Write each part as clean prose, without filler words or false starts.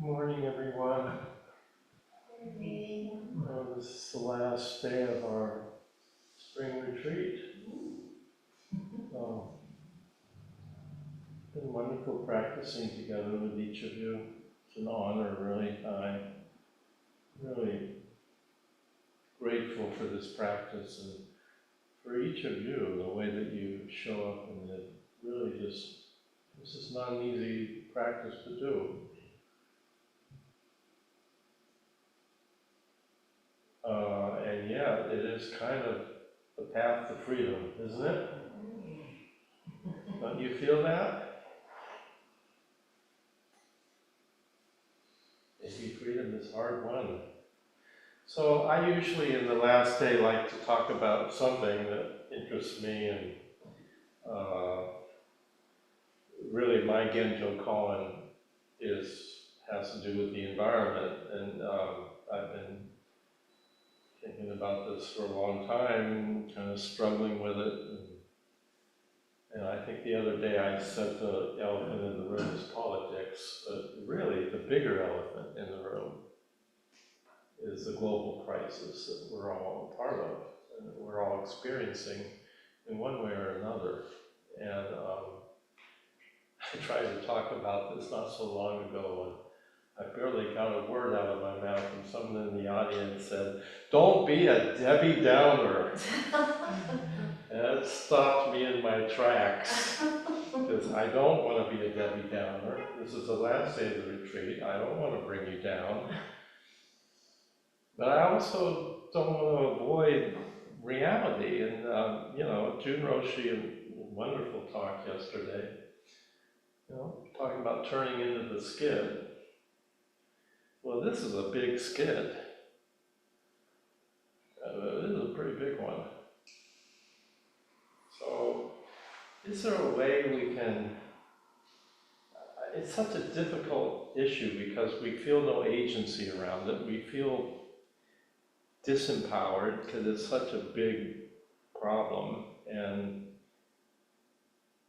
Morning, everyone. This is the last day of our spring retreat. It's been wonderful practicing together with each of you. It's an honor, really. I'm really grateful for this practice and for each of you, the way that you show up, and that really this is not an easy practice to do. And yeah, it is kind of the path to freedom, isn't it? Don't you feel that? Maybe freedom is hard won. So I usually, in the last day, like to talk about something that interests me, and really my Genjo Koan has to do with the environment, and I've been thinking about this for a long time, kind of struggling with it. And I think the other day I said the elephant in the room is politics, but really the bigger elephant in the room is the global crisis that we're all a part of and that we're all experiencing in one way or another. And I tried to talk about this not so long ago, and I barely got a word out of my mouth, and someone in the audience said, "Don't be a Debbie Downer." And it stopped me in my tracks, because I don't want to be a Debbie Downer. This is the last day of the retreat. I don't want to bring you down. But I also don't want to avoid reality. And, June Roshi, a wonderful talk yesterday, talking about turning into the skid. Well, this is a big skid. This is a pretty big one. So, is there a way we can, it's such a difficult issue because we feel no agency around it. We feel disempowered because it's such a big problem. And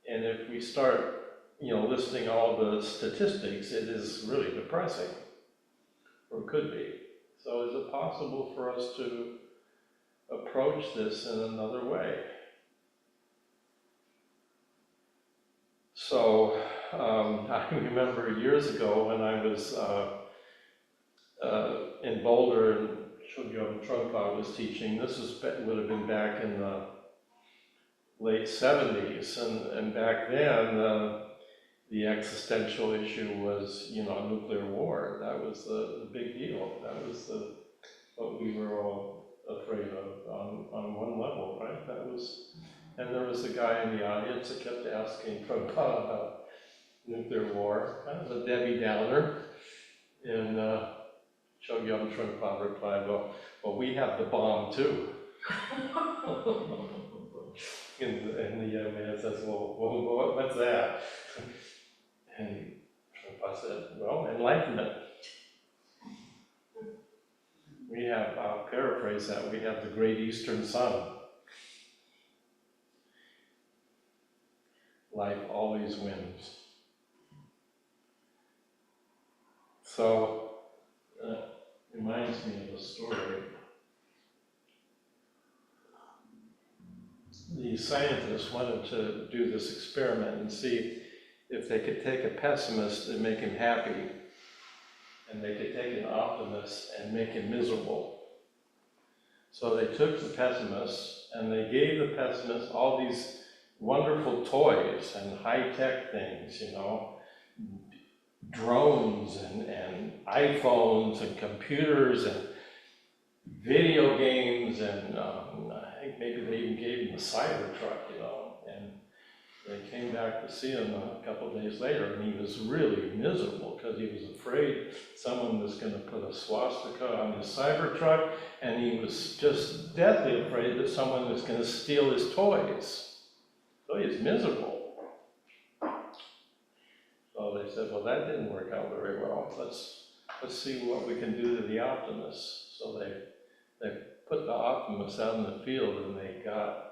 if we start, listing all the statistics, it is really depressing, or could be. So is it possible for us to approach this in another way? So I remember years ago when I was in Boulder, and Chogyam Trungpa was teaching. This would have been back in the late 70s, and back then the existential issue was, nuclear war. That was the big deal. That was what we were all afraid of on one level, right? And there was a guy in the audience that kept asking Prabhupada about nuclear war, kind of a Debbie Downer. And Chogyam Trungpa replied, well, we have the bomb too. And the young man says, well, what's that? And Trungpa said, well, enlightenment. We have, I'll paraphrase that, we have the great eastern sun. Life always wins. So, reminds me of a story. The scientists wanted to do this experiment and see if they could take a pessimist and make him happy, and they could take an optimist and make him miserable. So they took the pessimist and they gave the pessimist all these wonderful toys and high-tech things, drones and iPhones and computers and video games, and I think maybe they even gave him a Cybertruck, and they came back to see him a couple of days later, and he was really miserable because he was afraid someone was going to put a swastika on his Cybertruck, and he was just deathly afraid that someone was going to steal his toys. So he was miserable. So they said, well, that didn't work out very well. Let's see what we can do to the optimists. So they put the optimists out in the field, and they got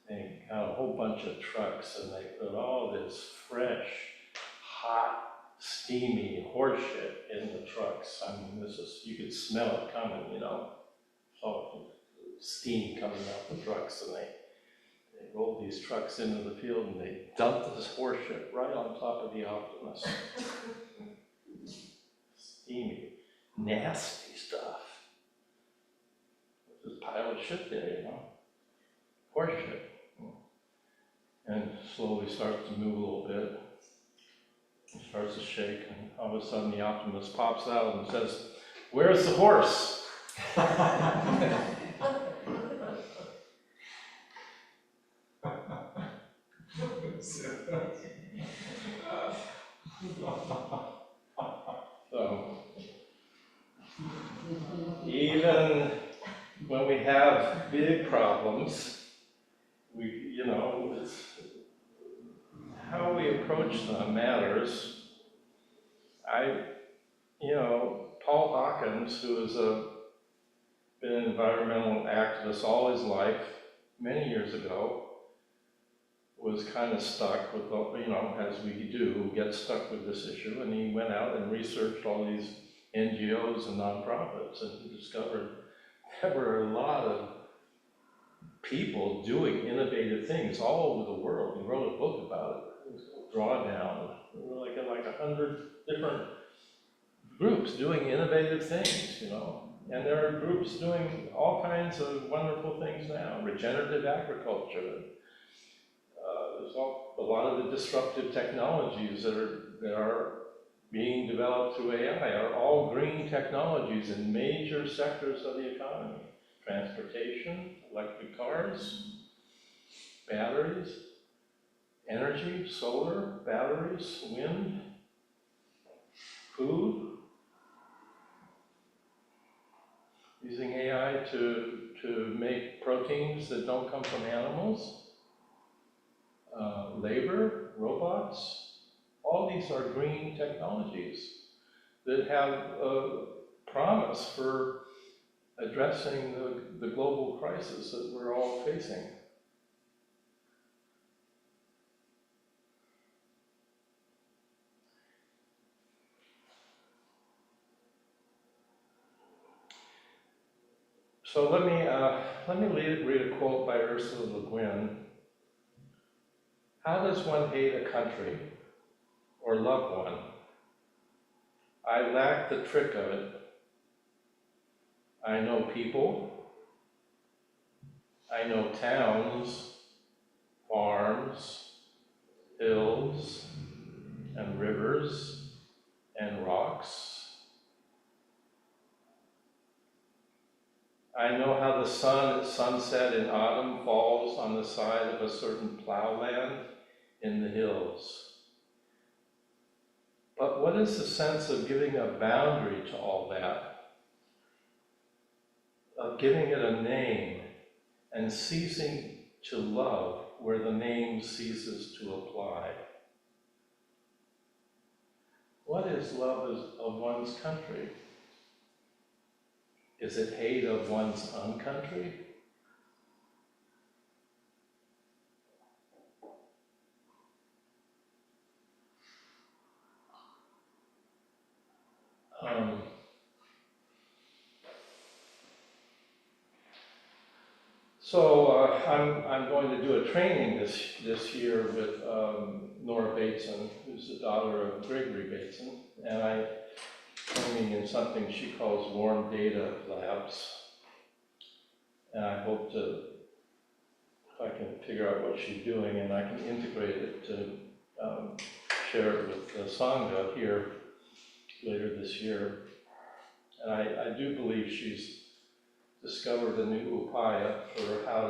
a whole bunch of trucks, and they put all this fresh, hot steamy horseshit in the trucks. I mean, you could smell it coming, so steam coming out the trucks, and they roll these trucks into the field and they dump this horseshit right on top of the Optimus. Steamy, nasty stuff. There's a pile of shit there, horseshit. And slowly starts to move a little bit. It starts to shake, and all of a sudden the Optimus pops out and says, "Where's the horse?" So, even when we have big problems, it's how we approach them matters. Paul Hawkins, who has been an environmental activist all his life, many years ago, was kind of stuck with, as we do, get stuck with this issue, and he went out and researched all these NGOs and nonprofits, and he discovered there were a lot of people doing innovative things all over the world. He wrote a book about it. It was called Drawdown. There were like 100 different groups doing innovative things, And there are groups doing all kinds of wonderful things now. Regenerative agriculture. There's a lot of the disruptive technologies that are being developed through AI are all green technologies in major sectors of the economy. Transportation, electric cars, batteries, energy, solar, batteries, wind, food, using AI to make proteins that don't come from animals, labor, robots, all these are green technologies that have a promise for addressing the global crisis that we're all facing. So let me read a quote by Ursula Le Guin. How does one hate a country or love one? I lack the trick of it. I know people, I know towns, farms, hills, and rivers, and rocks. I know how the sun at sunset in autumn falls on the side of a certain plowland in the hills. But what is the sense of giving a boundary to all that? Of giving it a name and ceasing to love where the name ceases to apply? What is love of one's country? Is it hate of one's own country? I'm going to do a training this year with Nora Bateson, who's the daughter of Gregory Bateson, and I'm training in something she calls warm data labs. And I hope if I can figure out what she's doing and I can integrate it to share it with the Sangha here later this year. And I do believe she's discovered a new upaya for how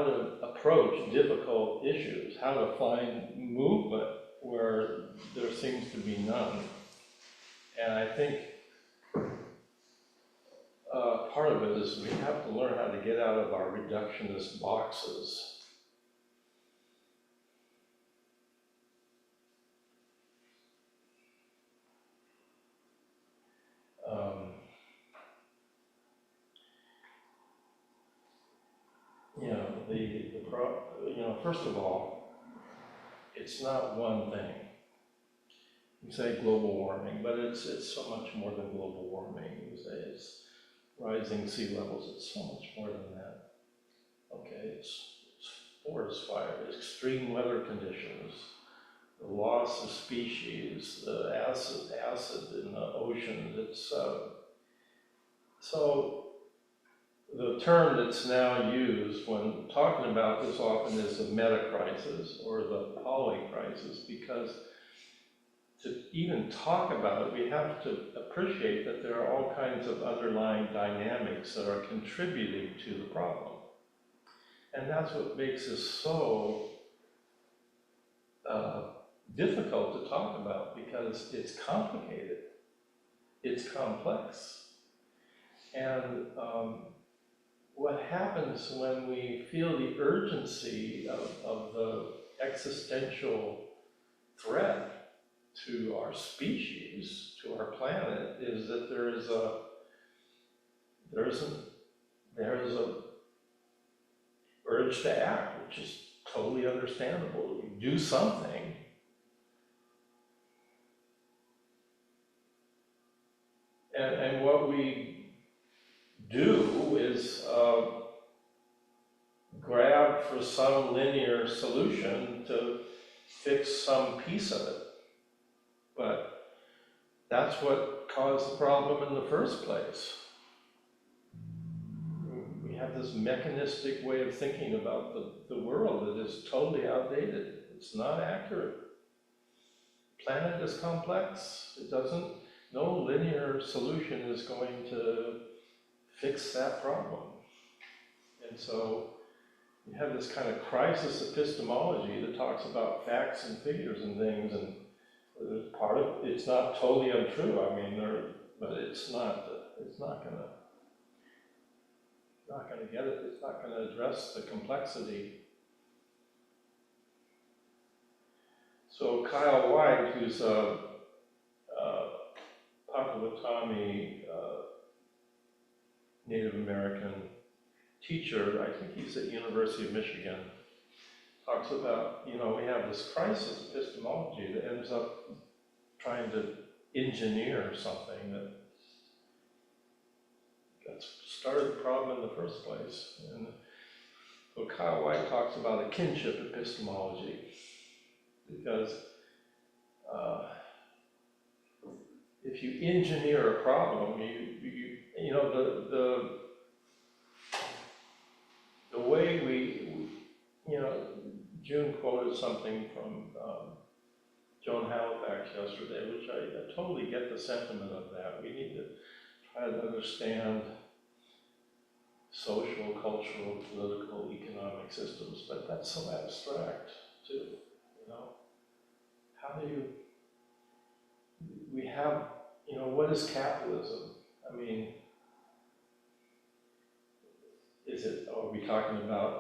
to approach difficult issues, how to find movement where there seems to be none. And I think part of it is we have to learn how to get out of our reductionist boxes. First of all, it's not one thing. you say global warming, but it's so much more than global warming. You say it's rising sea levels, it's so much more than that. Okay, it's forest fire, extreme weather conditions, the loss of species, the acid in the oceans. It's so the term that's now used when talking about this often is the meta crisis or the poly crisis, because to even talk about it, we have to appreciate that there are all kinds of underlying dynamics that are contributing to the problem. And that's what makes this so difficult to talk about, because it's complicated, it's complex. And what happens when we feel the urgency of the existential threat to our species, to our planet, is that there is a urge to act, which is totally understandable. You do something. And what we do is grab for some linear solution to fix some piece of it. But that's what caused the problem in the first place. We have this mechanistic way of thinking about the world that is totally outdated. It's not accurate. Planet is complex. No linear solution is going to fix that problem. And so you have this kind of crisis epistemology that talks about facts and figures and things, and part of it's not totally untrue. I mean, but it's not gonna get it. It's not gonna address the complexity. So Kyle White, who's a Potawatomi Native American teacher, I think he's at University of Michigan, talks about, we have this crisis epistemology that ends up trying to engineer something that started the problem in the first place. And so Kyle White talks about a kinship epistemology, because if you engineer a problem, the way we June quoted something from Joan Halifax yesterday, which I totally get the sentiment of that. We need to try to understand social, cultural, political, economic systems, but that's so abstract too, How do we have, what is capitalism? I mean, are we talking about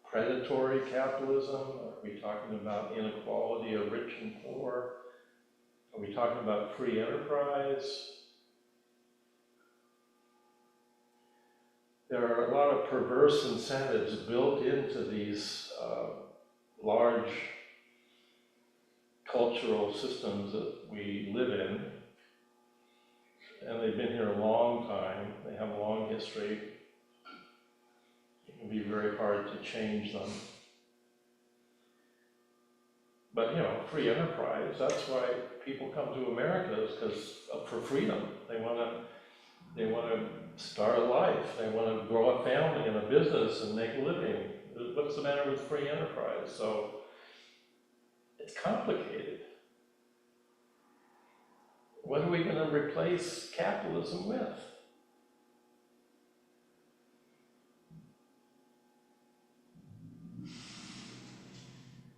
predatory capitalism? Are we talking about inequality of rich and poor? Are we talking about free enterprise? There are a lot of perverse incentives built into these large cultural systems that we live in, and they've been here a long time. They have a long history. It can be very hard to change them. But free enterprise, that's why people come to America, is because for freedom. They want to start a life. They want to grow a family and a business and make a living. What's the matter with free enterprise? So it's complicated. What are we going to replace capitalism with?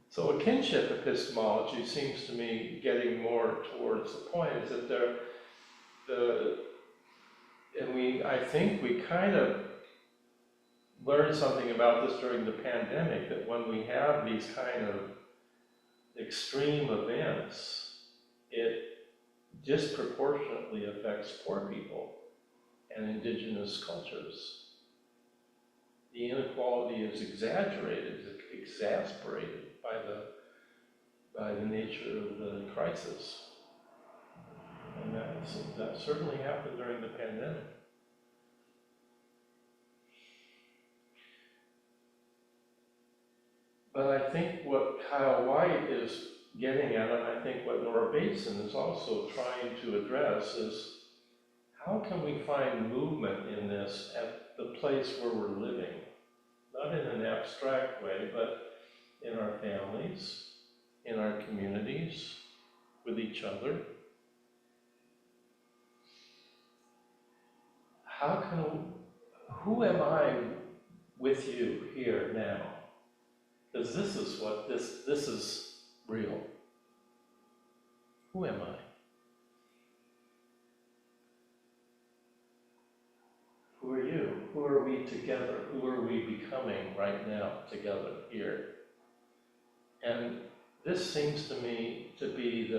So a kinship epistemology seems to me getting more towards the point is that I think we kind of learned something about this during the pandemic, that when we have these kind of extreme events, it disproportionately affects poor people and indigenous cultures. The inequality is exaggerated, exasperated by the nature of the crisis. that certainly happened during the pandemic. But I think what Kyle White is getting at, and I think what Nora Bateson is also trying to address, is how can we find movement in this at the place where we're living? Not in an abstract way, but in our families, in our communities, with each other. Who am I with you here now? Because this is what, this is real. Who am I? Who are you? Who are we together? Who are we becoming right now together here? And this seems to me to be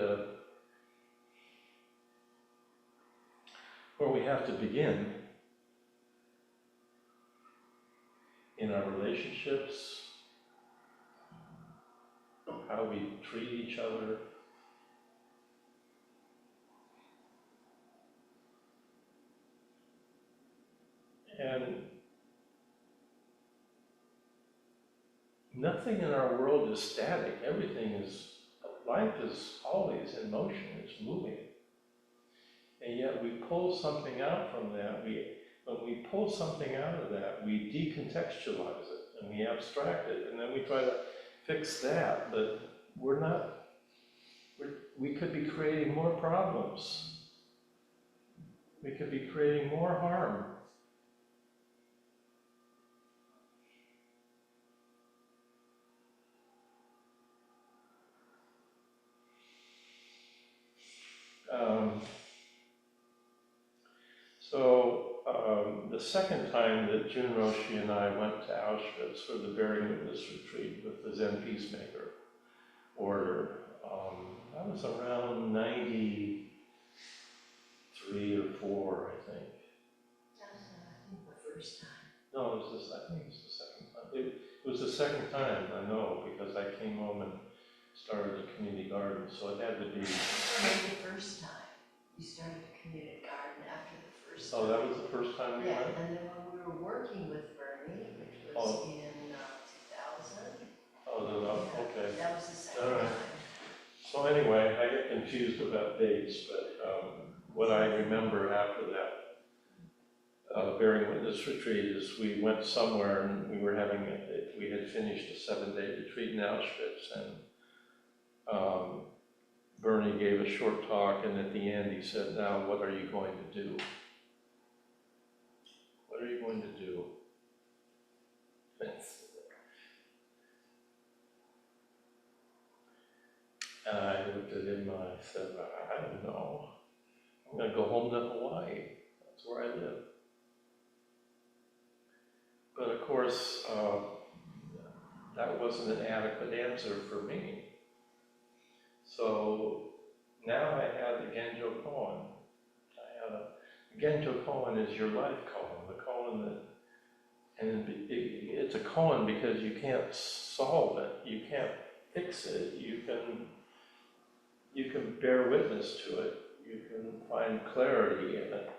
where we have to begin in our relationships, how we treat each other. And nothing in our world is static. Life is always in motion, it's moving. And yet we pull something out from that. When we pull something out of that, we decontextualize it and we abstract it, and then we try to fix that, but we could be creating more problems. We could be creating more harm. The second time that June Roshi and I went to Auschwitz for the Bearing Witness retreat with the Zen Peacemaker order, that was around 93 or 4, I think. That was, I think, the first time. No, I think it was the second time. It was the second time, I know, because I came home and started a community garden, so it had to be. Maybe the first time. You started a community garden after the first time. Oh, that was the first time we Yeah, went? and then when we were working with Bernie, which was in 2000. Oh, okay. That was the second All right. time. So anyway, I get confused about dates, but what I remember after that Bearing Witness retreat is we went somewhere and we had finished a 7-day retreat in Auschwitz, and Bernie gave a short talk, and at the end he said, "Now what are you going to do? What are you going to do?" And I looked at him and I said, "I don't know. I'm going to go home to Hawaii. That's where I live." But of course, that wasn't an adequate answer for me. So now I had the Genjo koan. Genjo koan is your life koan, the koan that, and it's a koan because you can't solve it, you can't fix it, you can bear witness to it, you can find clarity in it.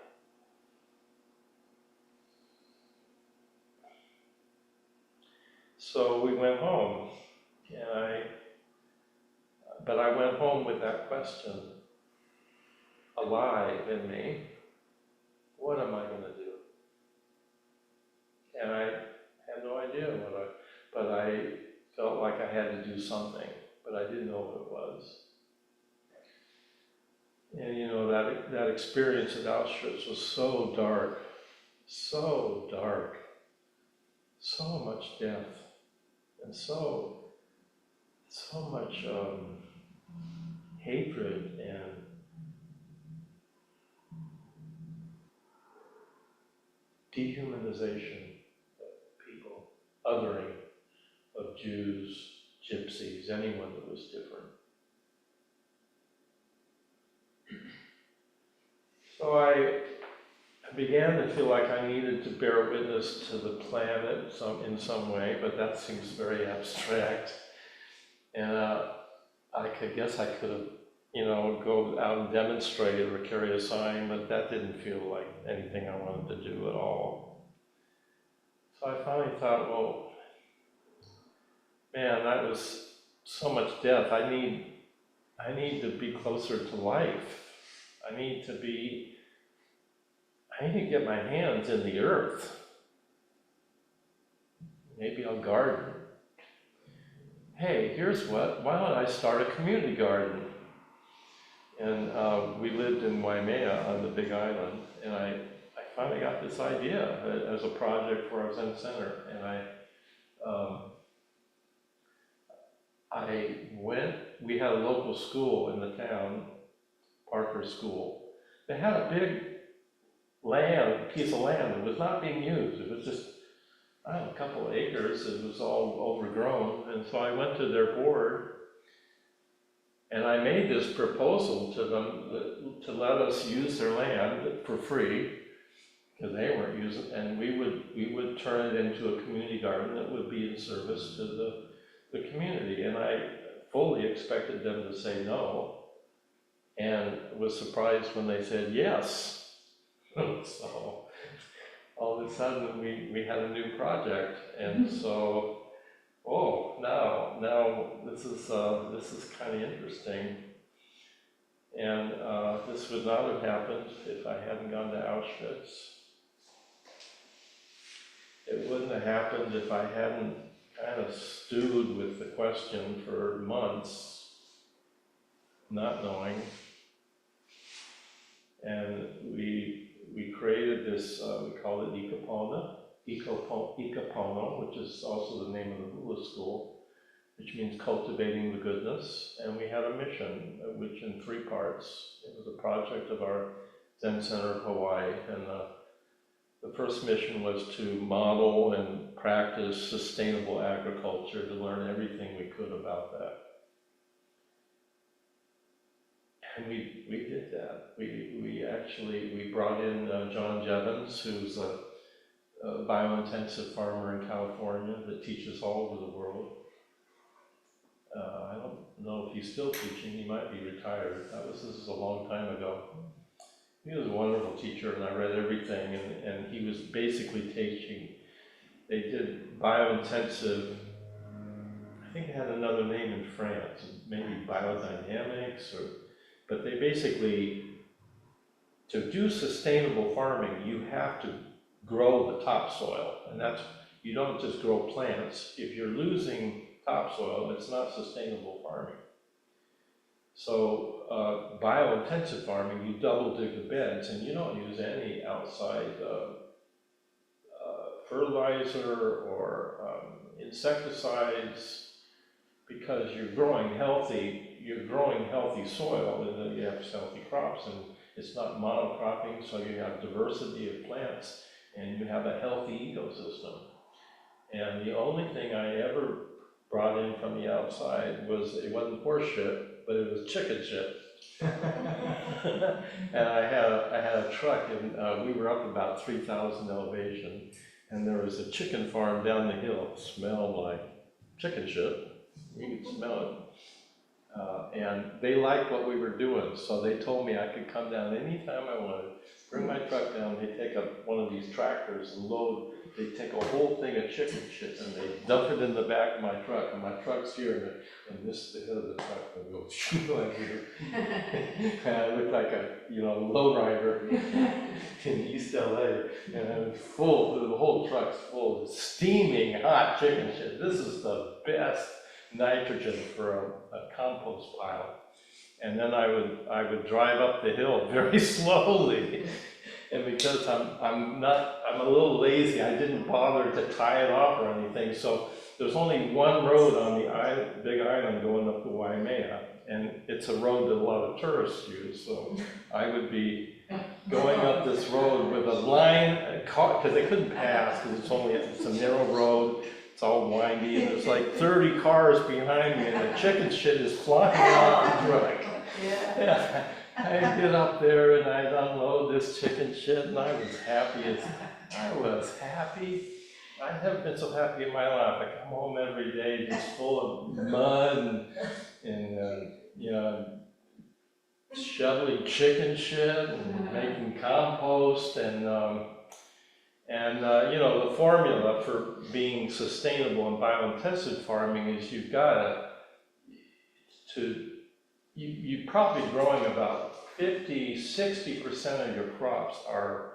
So we went home, but I went home with that question alive in me. What am I going to do? And I had no idea but I felt like I had to do something, but I didn't know what it was. And you know, that experience at Auschwitz was so dark, so much death, and so much hatred and dehumanization of people, othering of Jews, gypsies, anyone that was different. So I began to feel like I needed to bear witness to the planet in some way, but that seems very abstract. And I guess I could have you know, go out and demonstrate or carry a sign, but that didn't feel like anything I wanted to do at all. So I finally thought, well, man, that was so much death. I need to be closer to life. I need to get my hands in the earth. Maybe I'll garden. Hey, here's what, why don't I start a community garden? And we lived in Waimea on the Big Island, and I finally got this idea as a project for our Zen Center, and we had a local school in the town, Parker School. They had a big piece of land that was not being used. It was just, I don't know, a couple of acres. It was all overgrown. And so I went to their board and I made this proposal to them to let us use their land for free, because they weren't using, and we would turn it into a community garden that would be in service to the community. And I fully expected them to say no, and was surprised when they said yes. So all of a sudden we had a new project, and so now this is kind of interesting, and this would not have happened if I hadn't gone to Auschwitz. It wouldn't have happened if I hadn't kind of stewed with the question for months, not knowing. And we created this, we call it Ikapona, which is also the name of the hula school, which means cultivating the goodness. And we had a mission, which in 3 parts. It was a project of our Zen Center of Hawaii, and the first mission was to model and practice sustainable agriculture, to learn everything we could about that. And we did that. We brought in John Jevons, who's a biointensive farmer in California that teaches all over the world. I don't know if he's still teaching. He might be retired. This is a long time ago. He was a wonderful teacher, and I read everything, and he was basically teaching. They did biointensive, I think it had another name in France, maybe biodynamics, but they basically, to do sustainable farming, you have to grow the topsoil, and you don't just grow plants. If you're losing topsoil, it's not sustainable farming. So biointensive farming, you double dig the beds, and you don't use any outside fertilizer or insecticides, because you're growing healthy soil, and then you have healthy crops, and it's not monocropping, so you have diversity of plants, and you have a healthy ecosystem. And the only thing I ever brought in from the outside it wasn't horse shit, but it was chicken shit. And I had a truck, and we were up about 3,000 elevation, and there was a chicken farm down the hill. It smelled like chicken shit. You could smell it. And they liked what we were doing, so they told me I could come down anytime I wanted, bring my truck down. They take up one of these tractors and they take a whole thing of chicken shit and they dump it in the back of my truck, and my truck's here, and this is the head of the truck, and goes like here. And I look like a lowrider in East LA, and I'm full, the whole truck's full of steaming hot chicken shit. This is the best nitrogen for a compost pile. And then I would drive up the hill very slowly, and because I'm a little lazy, I didn't bother to tie it off or anything. So there's only one road on the Big Island going up to Waimea, and it's a road that a lot of tourists use. So I would be going up this road with a line, because they couldn't pass, because it's a narrow road. It's all windy, and there's like 30 cars behind me, and the chicken shit is flying out the truck. Yeah. I get up there and I'd unload this chicken shit, and I was happy. I've never been so happy in my life. I come home every day just full of mud and shoveling chicken shit and making compost and you know, the formula for being sustainable and biointensive farming is you've got you're probably growing about 50–60% of your crops are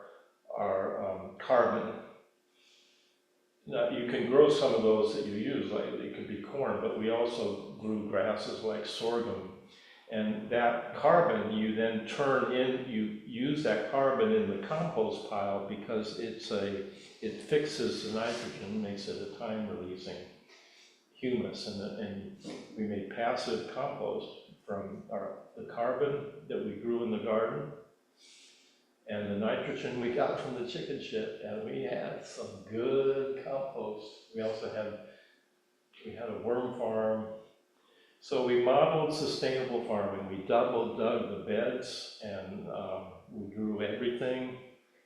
carbon. Now, you can grow some of those that you use, like it could be corn, but we also grew grasses like sorghum. And that carbon, you then you use that carbon in the compost pile because it fixes the nitrogen, makes it a time-releasing humus, and we made passive compost from the carbon that we grew in the garden and the nitrogen we got from the chicken shit, and we had some good compost. We also had a worm farm. So we modeled sustainable farming. We dug the beds, and we grew everything.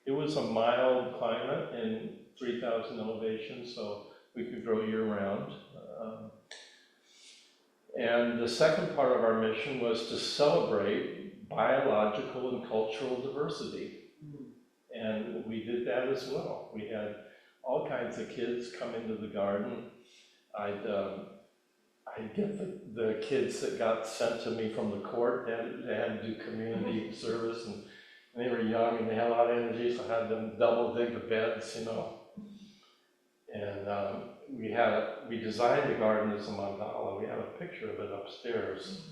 It was a mild climate in 3,000 elevation, so we could grow year-round. And the second part of our mission was to celebrate biological and cultural diversity. And we did that as well. We had all kinds of kids come into the garden. I'd get the kids that got sent to me from the court. They had to do community service, and they were young and they had a lot of energy, so I had them double dig the beds, you know. And we designed the garden as a mandala. We have a picture of it upstairs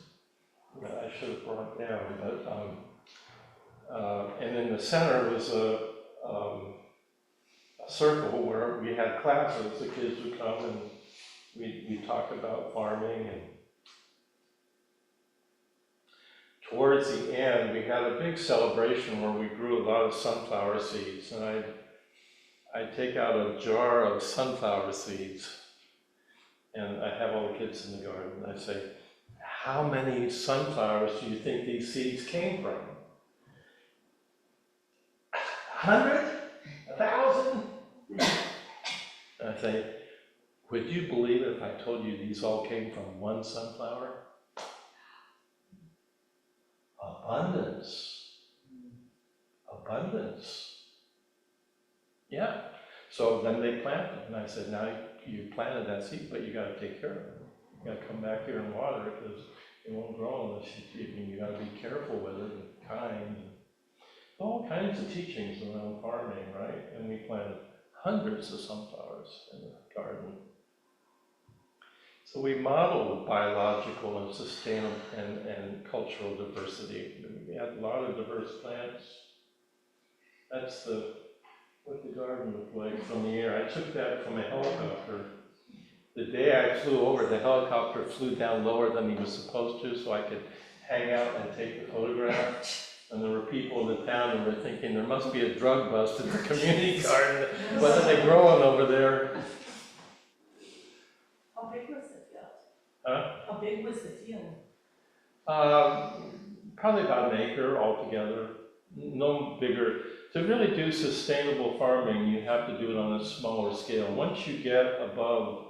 that I should have brought down. But and in the center was a circle where we had classes. The kids would come and we talked about farming. And towards the end, we had a big celebration where we grew a lot of sunflower seeds, and I take out a jar of sunflower seeds, and I have all the kids in the garden, and I say, how many sunflowers do you think these seeds came from? 100? 1,000? I say, would you believe it if I told you these all came from one sunflower? Abundance. Abundance. Yeah. So then they planted, and I said, now you planted that seed, but you got to take care of it. You got to come back here and water it because it won't grow unless you got to be careful with it and kind. All kinds of teachings around farming, right? And we planted hundreds of sunflowers in the garden. So we modeled biological and sustainable and cultural diversity. We had a lot of diverse plants. That's what the garden looked like from the air. I took that from a helicopter. The day I flew over, the helicopter flew down lower than he was supposed to, so I could hang out and take the photograph. And there were people in the town who were thinking there must be a drug bust at the community garden. What are they growing over there? How big was the field? Huh? How big was the field? Probably about an acre altogether. No bigger. To really do sustainable farming, you have to do it on a smaller scale. Once you get above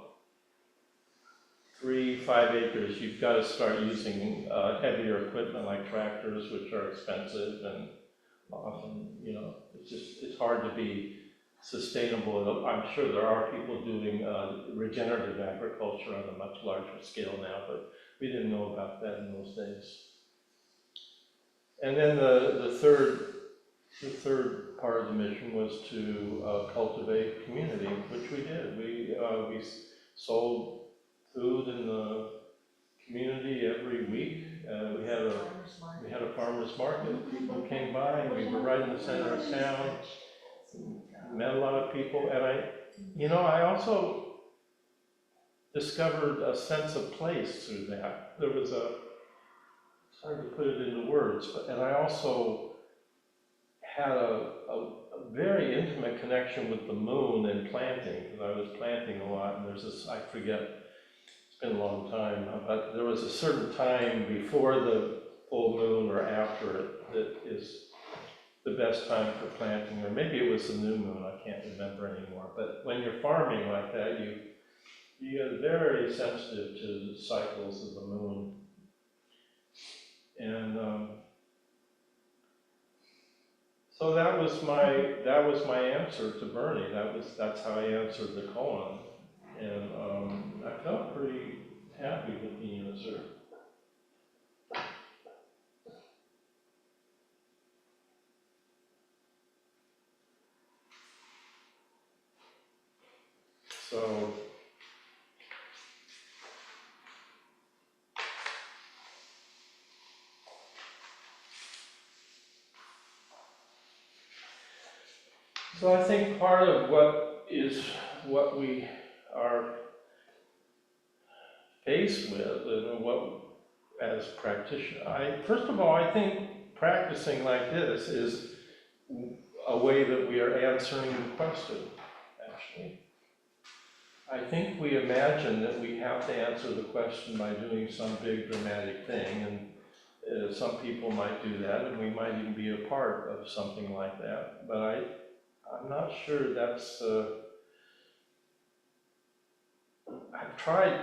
3–5 acres, you've got to start using heavier equipment like tractors, which are expensive and often, you know, it's hard to be sustainable. I'm sure there are people doing regenerative agriculture on a much larger scale now, but we didn't know about that in those days. And then the third part of the mission was to cultivate community, which we did. We sold food in the community every week. We had a farmer's market. People came by, and we were right in the center of town. Met a lot of people, and I also discovered a sense of place through that. There was it's hard to put it into words, and I also had a very intimate connection with the moon and planting, because I was planting a lot, and there's this, I forget, it's been a long time, but there was a certain time before the full moon or after it that is the best time for planting, or maybe it was the new moon, I can't remember anymore. But when you're farming like that, you get very sensitive to the cycles of the moon. And So that was my answer to Bernie. That's how I answered the koan, and I felt pretty happy with the answer. So I think part of what we are faced with, and what as practitioners, first of all, I think practicing like this is a way that we are answering the question, actually. I think we imagine that we have to answer the question by doing some big dramatic thing, and some people might do that, and we might even be a part of something like that, but I'm not sure that's, I've tried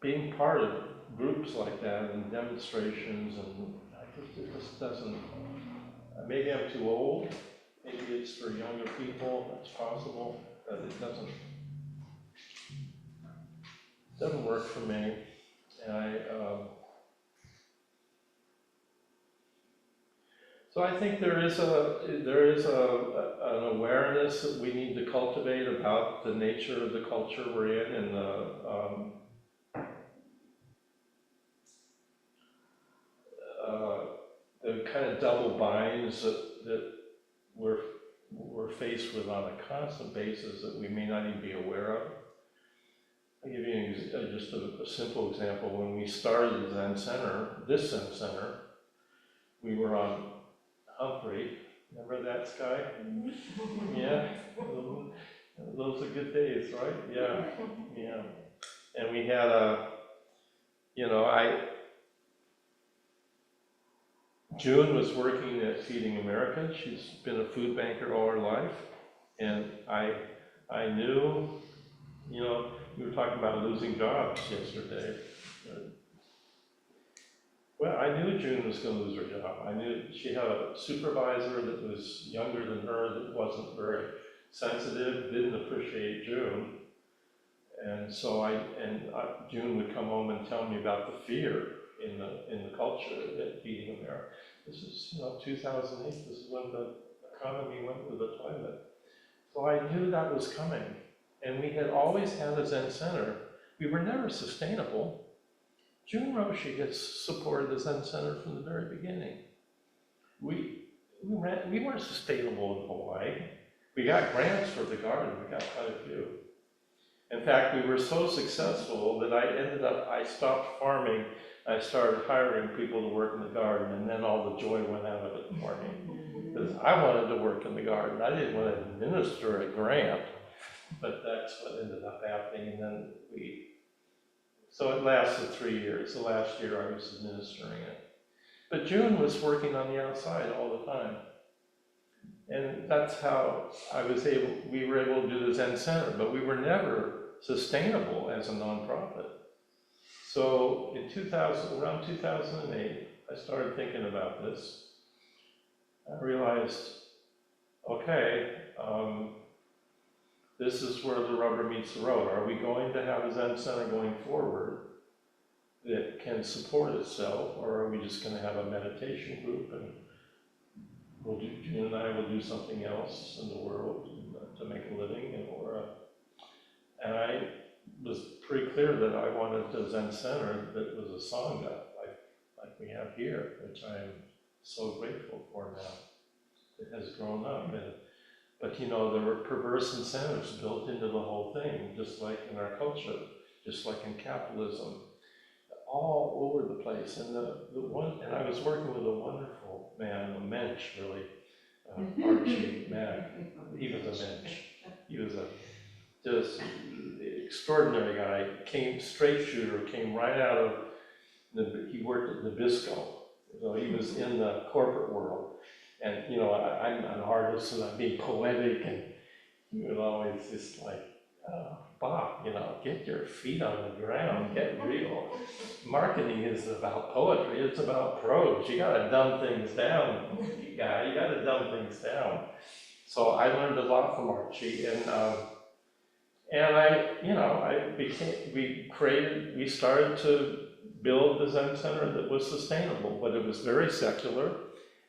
being part of groups like that and demonstrations, and it just doesn't, maybe I'm too old, maybe it's for younger people, that's possible, but it doesn't work for me. And so I think there is an awareness that we need to cultivate about the nature of the culture we're in, and the kind of double binds that we're faced with on a constant basis that we may not even be aware of. I'll give you just a simple example. When we started Zen Center, this Zen Center, we were on Humphrey. Remember that sky? Yeah, those are good days, right? Yeah, yeah. And we had June was working at Feeding America. She's been a food banker all her life. And I knew, we were talking about losing jobs yesterday. Well, I knew June was going to lose her job. I knew she had a supervisor that was younger than her, that wasn't very sensitive, didn't appreciate June. And so June would come home and tell me about the fear in the culture at Feeding America. This is 2008. This is when the economy went to the toilet. So I knew that was coming. And we had always had a Zen Center. We were never sustainable. June Roshi has supported the Zen Center from the very beginning. We weren't sustainable in Hawaii. We got grants for the garden. We got quite a few. In fact, we were so successful that I stopped farming. I started hiring people to work in the garden, and then all the joy went out of it for me. Because I wanted to work in the garden. I didn't want to administer a grant, but that's what ended up happening. And then so it lasted 3 years. The last year I was administering it. But June was working on the outside all the time. And that's how we were able to do the Zen Center, but we were never sustainable as a nonprofit. So in around 2008, I started thinking about this. I realized, okay, this is where the rubber meets the road. Are we going to have a Zen Center going forward that can support itself, or are we just going to have a meditation group and June and I will do something else in the world to make a living, and I was pretty clear that I wanted a Zen Center that was a Sangha, like we have here, which I am so grateful for now. It has grown up, but there were perverse incentives built into the whole thing, just like in our culture, just like in capitalism, all over the place. And and I was working with a wonderful man, a mensch, really, Archie Mack. He was a mensch. He was a just extraordinary guy. Straight shooter, came right out of he worked at Nabisco, so he was in the corporate world. And I'm an artist, and I'm being poetic, and he would always just like Bob, get your feet on the ground, get real. Marketing is about poetry, it's about prose. You gotta dumb things down, you gotta dumb things down. So I learned a lot from Archie, and we started to build the Zen Center that was sustainable, but it was very secular,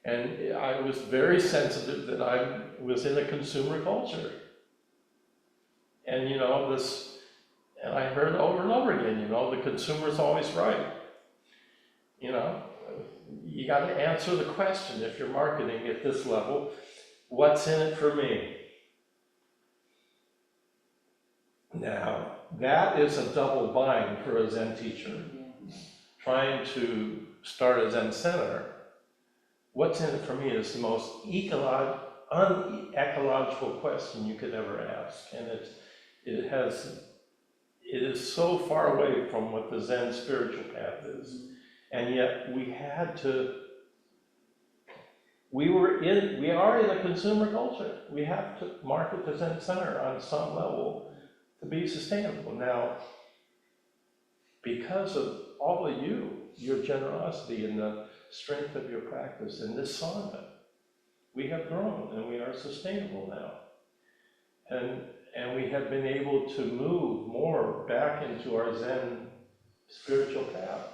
and I was very sensitive that I was in a consumer culture. And and I heard over and over again, the consumer's always right. You got to answer the question if you're marketing at this level, what's in it for me? Now, that is a double bind for a Zen teacher. Trying to start a Zen center, what's in it for me is the most unecological question you could ever ask. And it is so far away from what the Zen spiritual path is. And yet we are in a consumer culture. We have to market the Zen center on some level to be sustainable. Now, because of all of your generosity and the strength of your practice in this sauna, we have grown and we are sustainable now. And we have been able to move more back into our Zen spiritual path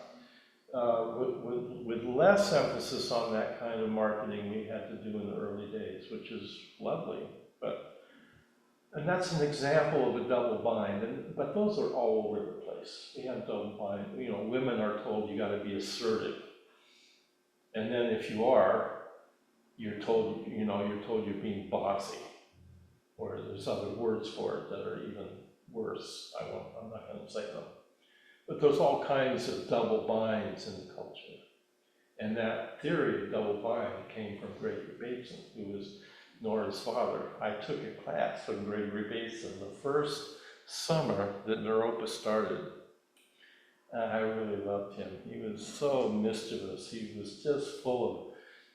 with less emphasis on that kind of marketing we had to do in the early days, which is lovely. And that's an example of a double bind, but those are all over the place. We have double bind. Women are told you got to be assertive, and then if you are, you're told you're being bossy, or there's other words for it that are even worse. I'm not going to say them, but there's all kinds of double binds in the culture, and that theory of double bind came from Gregory Bateson, who was Nora's father. I took a class from Gregory Bateson the first summer that Naropa started. I really loved him. He was so mischievous. He was just full of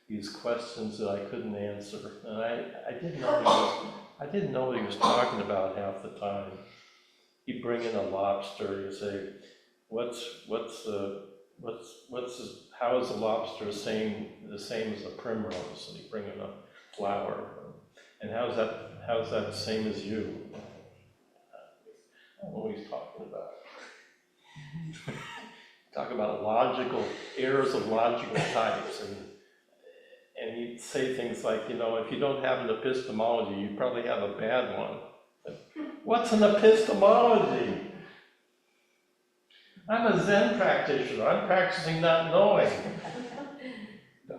these questions that I couldn't answer. And I didn't know what he was talking about half the time. He'd bring in a lobster, he'd say, how is a lobster the same as a primrose? And he'd bring in a flower. And how's that the same as you? I don't know what he's talking about. Talk about errors of logical types, and he'd say things like, if you don't have an epistemology, you probably have a bad one. What's an epistemology? I'm a Zen practitioner. I'm practicing not knowing.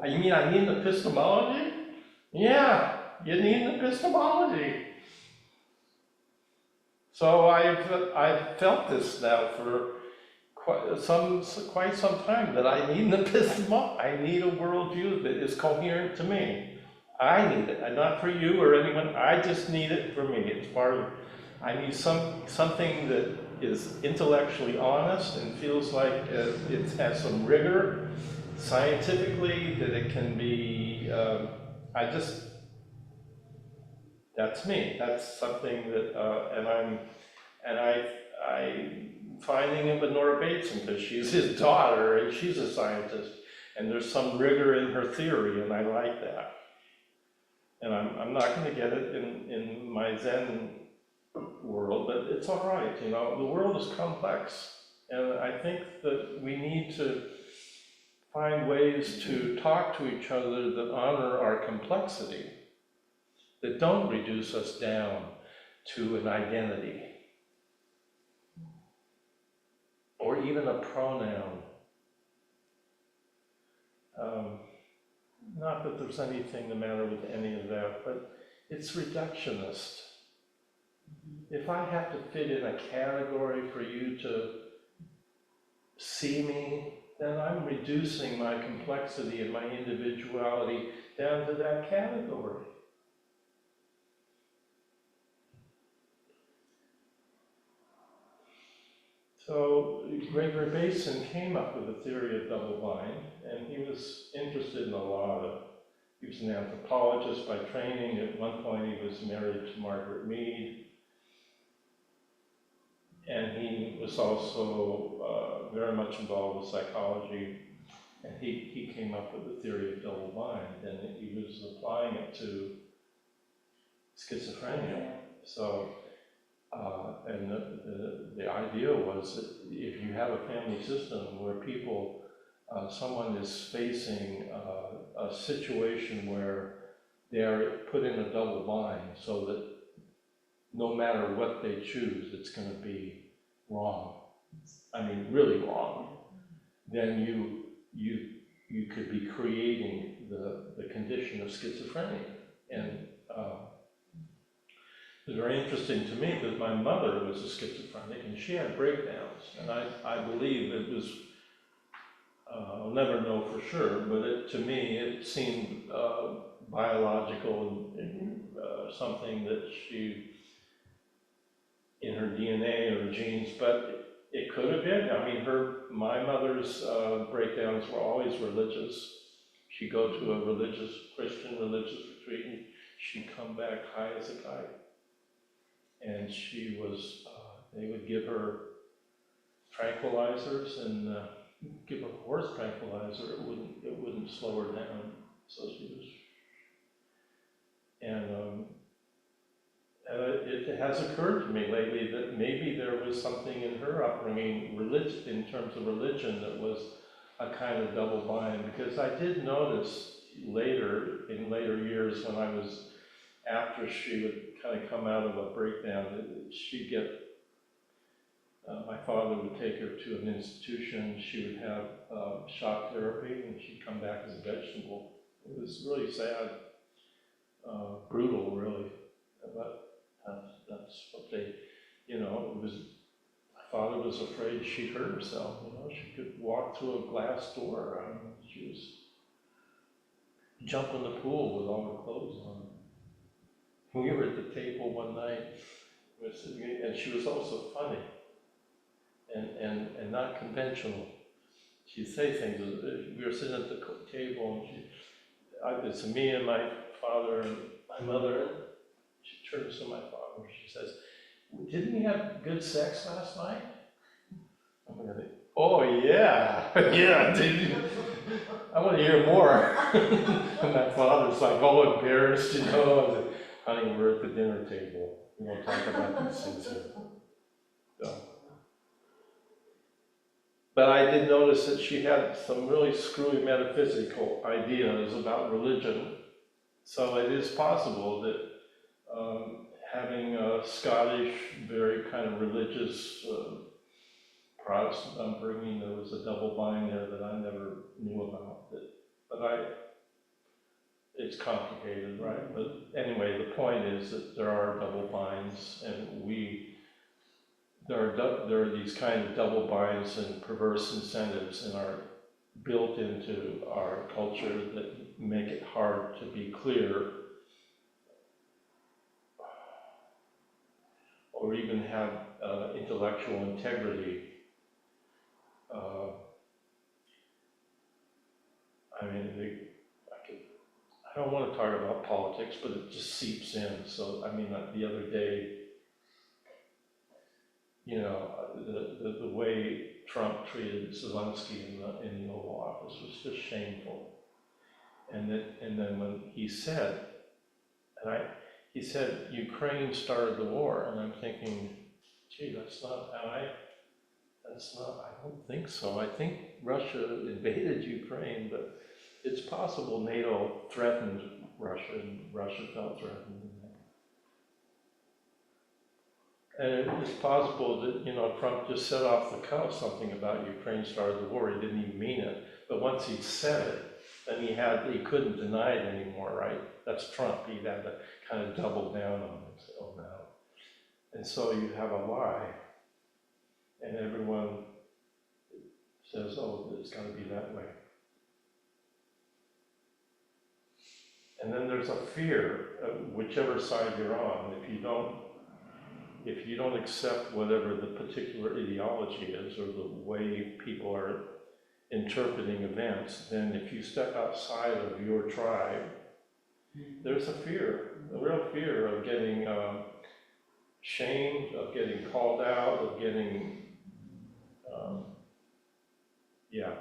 You mean I need an epistemology? Yeah, you need an epistemology. So I've felt this now for quite some time, that I need an epistemology. I need a worldview that is coherent to me. I need it, and not for you or anyone. I just need it for me. It's part of. I need something that is intellectually honest and feels like it has some rigor scientifically, that it can be. That's me. That's something that, and I'm finding it with Nora Bateson, because she's his daughter and she's a scientist, and there's some rigor in her theory, and I like that. And I'm not going to get it in my Zen world, but it's all right. The world is complex, and I think that we need to find ways to talk to each other that honor our complexity, that don't reduce us down to an identity or even a pronoun. Not that there's anything the matter with any of that, but it's reductionist. If I have to fit in a category for you to see me, then I'm reducing my complexity and my individuality down to that category. So Gregory Bateson came up with a theory of double bind, and he was interested in he was an anthropologist by training. At one point he was married to Margaret Mead. And he was also very much involved with psychology. And he came up with the theory of double bind, and he was applying it to schizophrenia. So, and the idea was that if you have a family system where people, someone is facing a situation where they are put in a double bind, so that no matter what they choose, it's going to be wrong. I mean, really wrong. Then you could be creating the condition of schizophrenia. And it was very interesting to me because my mother was a schizophrenic and she had breakdowns. And I believe it was, I'll never know for sure, but to me it seemed biological and something that she, in her DNA or genes, but it could have been. I mean, my mother's breakdowns were always religious. She'd go to a Christian religious retreat, and she'd come back high as a kite. And she was, they would give her tranquilizers and give her horse tranquilizer. It wouldn't slow her down. So she was, and it has occurred to me lately that maybe there was something in her upbringing, in terms of religion, that was a kind of double bind. Because I did notice in later years, when I was, after she would kind of come out of a breakdown, she'd get, my father would take her to an institution, she would have shock therapy, and she'd come back as a vegetable. It was really sad, brutal really, but that's what they, it was, my father was afraid she'd hurt herself, she could walk through a glass door. She was jump in the pool with all her clothes on. We were at the table one night, and she was also funny and not conventional. She'd say things. We were sitting at the table, and it's me and my father and my mother, and she turns to my father. She says, "Didn't we have good sex last night?" I'm going, "Oh yeah, yeah, did you? I want to hear more." And my father's like all embarrassed, I said, "Honey, we're at the dinner table. We won't talk about these things here." So. But I did notice that she had some really screwy metaphysical ideas about religion. So it is possible that having a Scottish, very kind of religious Protestant upbringing, there was a double bind there that I never knew about. It's complicated, right? But anyway, the point is that there are double binds, and there are these kind of double binds and perverse incentives in built into our culture that make it hard to be clear or even have intellectual integrity. I don't want to talk about politics, but it just seeps in. So, the other day, the way Trump treated Zelensky in the Oval Office was just shameful. And then when he said, he said, "Ukraine started the war," and I'm thinking, gee, I don't think so. I think Russia invaded Ukraine, but it's possible NATO threatened Russia, and Russia felt threatened. And it's possible that, Trump just said off the cuff something about Ukraine started the war. He didn't even mean it. But once he said it, then he couldn't deny it anymore, right? That's Trump. He had to kind of double down on it. Oh, no. And so you have a lie. And everyone says, oh, it's got to be that way. And then there's a fear of whichever side you're on. If you don't accept whatever the particular ideology is or the way people are interpreting events, then if you step outside of your tribe, there's a real fear of getting shamed, of getting called out, of getting, yeah.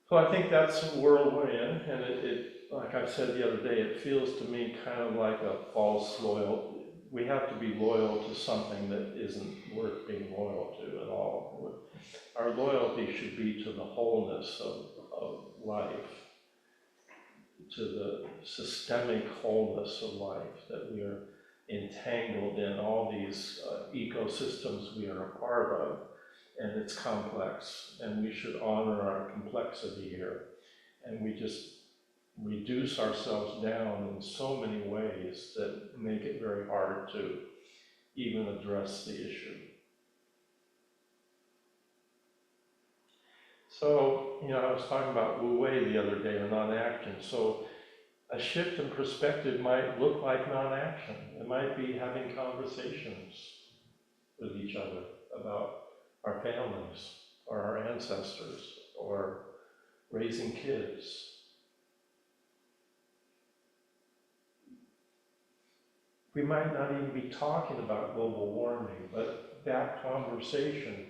So I think that's the world we're in, and like I said the other day, it feels to me kind of like a false loyal. We have to be loyal to something that isn't worth being loyal to at all. Our loyalty should be to the wholeness of life, to the systemic wholeness of life, that we are entangled in all these ecosystems we are a part of, and it's complex, and we should honor our complexity here. And we just reduce ourselves down in so many ways that make it very hard to even address the issue. So, I was talking about Wu Wei the other day, or non-action. So a shift in perspective might look like non-action. It might be having conversations with each other about our families, or our ancestors, or raising kids. We might not even be talking about global warming, but that conversation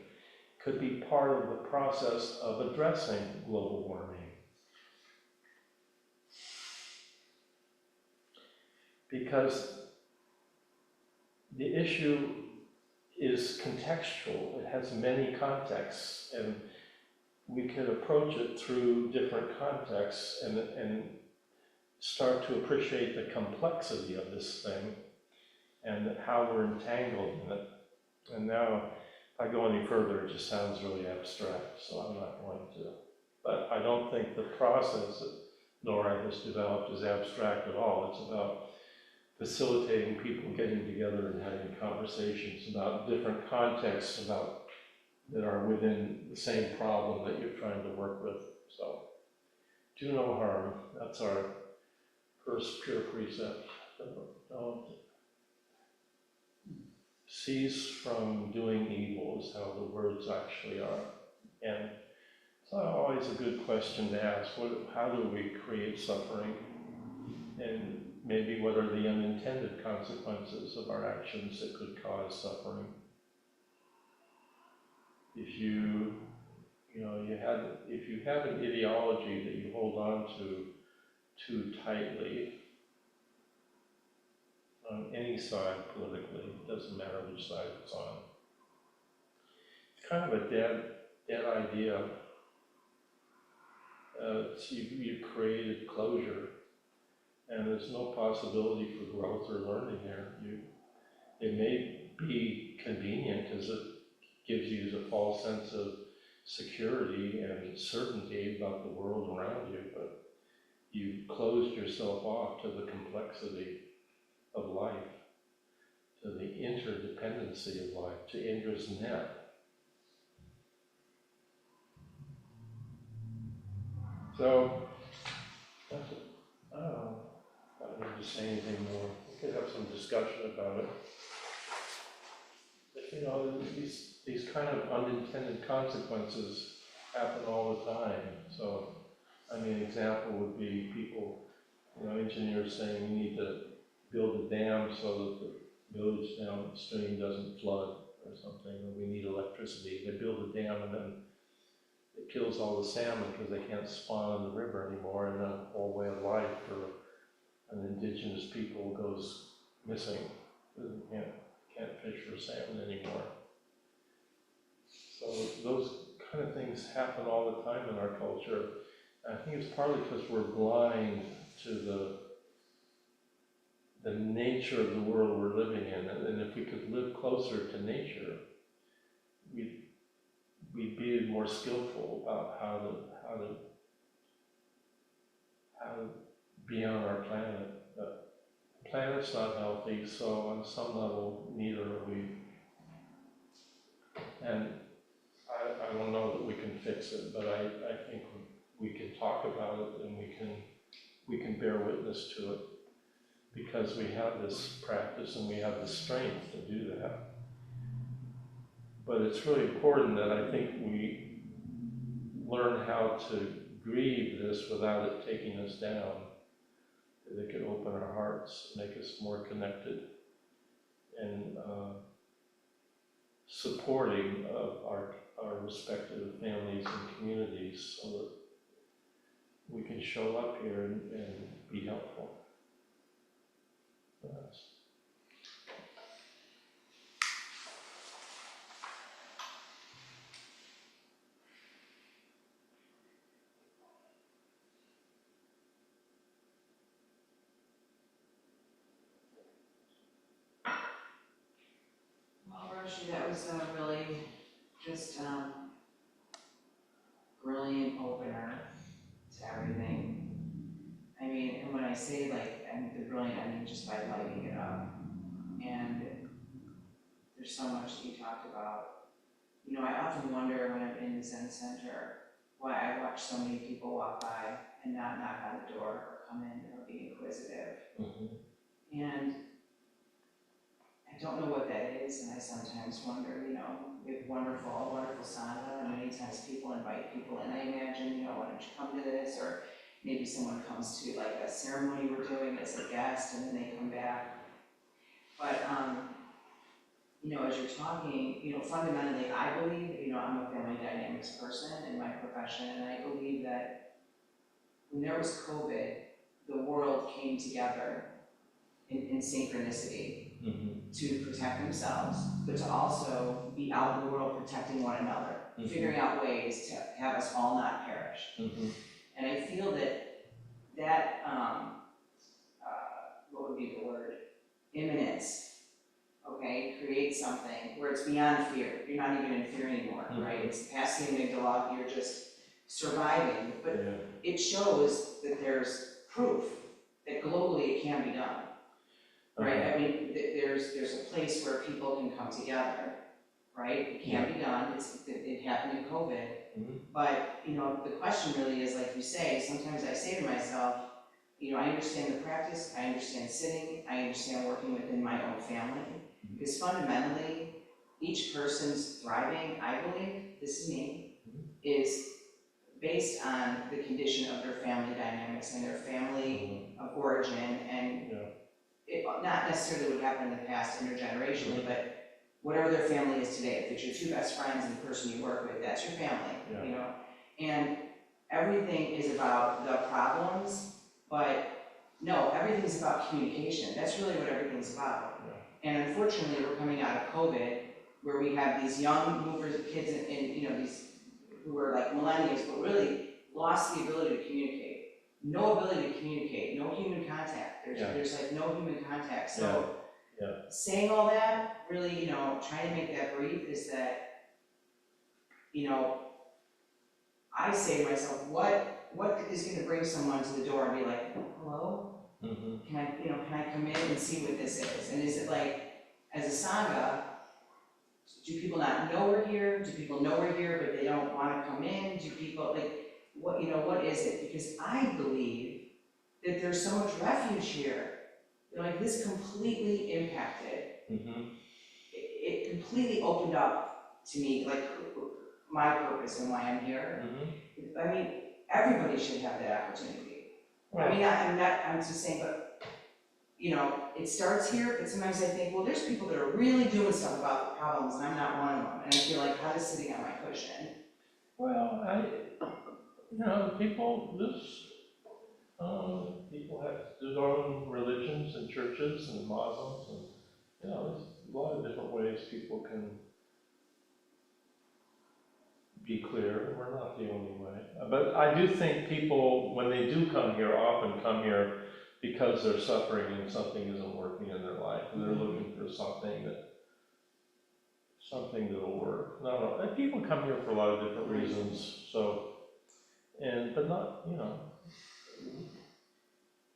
could be part of the process of addressing global warming. Because the issue is contextual, it has many contexts, and we can approach it through different contexts and start to appreciate the complexity of this thing and how we're entangled in it. And now, if I go any further, it just sounds really abstract, so I'm not going to. But I don't think the process that Nora has developed is abstract at all. It's about facilitating people getting together and having conversations about different contexts that are within the same problem that you're trying to work with. So, do no harm. That's our first pure precept. Don't cease from doing evil is how the words actually are. And it's not always a good question to ask. How do we create suffering? And maybe what are the unintended consequences of our actions that could cause suffering? If you have an ideology that you hold on to too tightly, on any side politically, it doesn't matter which side it's on, it's kind of a dead idea. You've created closure, and there's no possibility for growth or learning there. It may be convenient because it gives you a false sense of security and certainty about the world around you, but you've closed yourself off to the complexity of life, to the interdependency of life, to Indra's net. So, that's it. I don't know. I don't need to say anything more. We could have some discussion about it. But, these kind of unintended consequences happen all the time. So, an example would be people, engineers saying we need to build a dam so that the village downstream doesn't flood or something, or we need electricity. They build a dam and then it kills all the salmon because they can't spawn in the river anymore, and the whole way of life for an indigenous people goes missing. They can't fish for salmon anymore. So those kind of things happen all the time in our culture. I think it's partly because we're blind to the nature of the world we're living in, and if we could live closer to nature, we'd be more skillful about how to be on our planet. But the planet's not healthy, so on some level, neither are we. And I don't know that we can fix it, but I think we can talk about it, and we can bear witness to it, because we have this practice and we have the strength to do that. But it's really important that I think we learn how to grieve this without it taking us down. That it can open our hearts, make us more connected. and supporting of our respective families and communities so that we can show up here and be helpful. Yes. Well, Roshi, that was a really just brilliant opener to everything. I mean, and when I say like, I mean the brilliant, I mean just by lighting it up. And there's so much that you talked about. You know, I often wonder when I'm in the Zen Center why I watch so many people walk by and not knock on the door or come in or be inquisitive. Mm-hmm. And I don't know what that is, and I sometimes wonder, you know, we have a wonderful sangha, and many times people invite people in. I imagine, you know, why don't you come to this? Or maybe someone comes to like a ceremony we're doing as a guest, and then they come back. But, you know, as you're talking, you know, fundamentally, I believe, you know, I'm a family dynamics person in my profession, and I believe that when there was COVID, the world came together in synchronicity. Mm-hmm. To protect themselves, but to also be out in the world protecting one another, Mm-hmm. figuring out ways to have us all not perish. Mm-hmm. And I feel that what would be the word? Imminence, okay, creates something where it's beyond fear. You're not even in fear anymore, Mm-hmm. right? It's past the amygdala, you're just surviving. But Yeah. it shows that there's proof that globally it can be done. Right, I mean, there's a place where people can come together, right? It can be done. It happened in COVID, Mm-hmm. but you know, the question really is, like you say. Sometimes I say to myself, you know, I understand the practice, I understand sitting, I understand working within my own family, because fundamentally, each person's thriving, I believe, this is me, is based on the condition of their family dynamics and their family of origin and. It not necessarily what happened in the past intergenerationally, but whatever their family is today. If it's your two best friends and the person you work with, that's your family, you know? And everything is about the problems, but no, everything's about communication. That's really what everything's about. Yeah. And unfortunately, we're coming out of COVID, where we have these young movers, kids, and you know, these who are like millennials, but really lost the ability to communicate. No ability to communicate, no human contact. There's like no human contact. So saying all that, really, you know, trying to make that brief is that, you know, I say to myself, what is going to bring someone to the door and be like, hello? Mm-hmm. Can I come in and see what this is? And is it like, as a sangha, do people not know we're here? Do people know we're here but they don't want to come in? Do people like, what is it? Because I believe that there's so much refuge here. Like this completely impacted. Mm-hmm. It completely opened up to me, like my purpose and why I'm here. Mm-hmm. I mean, everybody should have that opportunity. Right. I mean, I'm just saying, but you know, it starts here, but sometimes I think, well, there's people that are really doing stuff about the problems and I'm not one of them. And I feel like, how is sitting on my cushion? Well, you know, people have their own religions and churches and Muslims, and you know, there's a lot of different ways people can be clear, and we're not the only way. But I do think people, when they do come here, often come here because they're suffering and something isn't working in their life, and they're looking for something that'll work. No, and people come here for a lot of different reasons. So, but not, you know,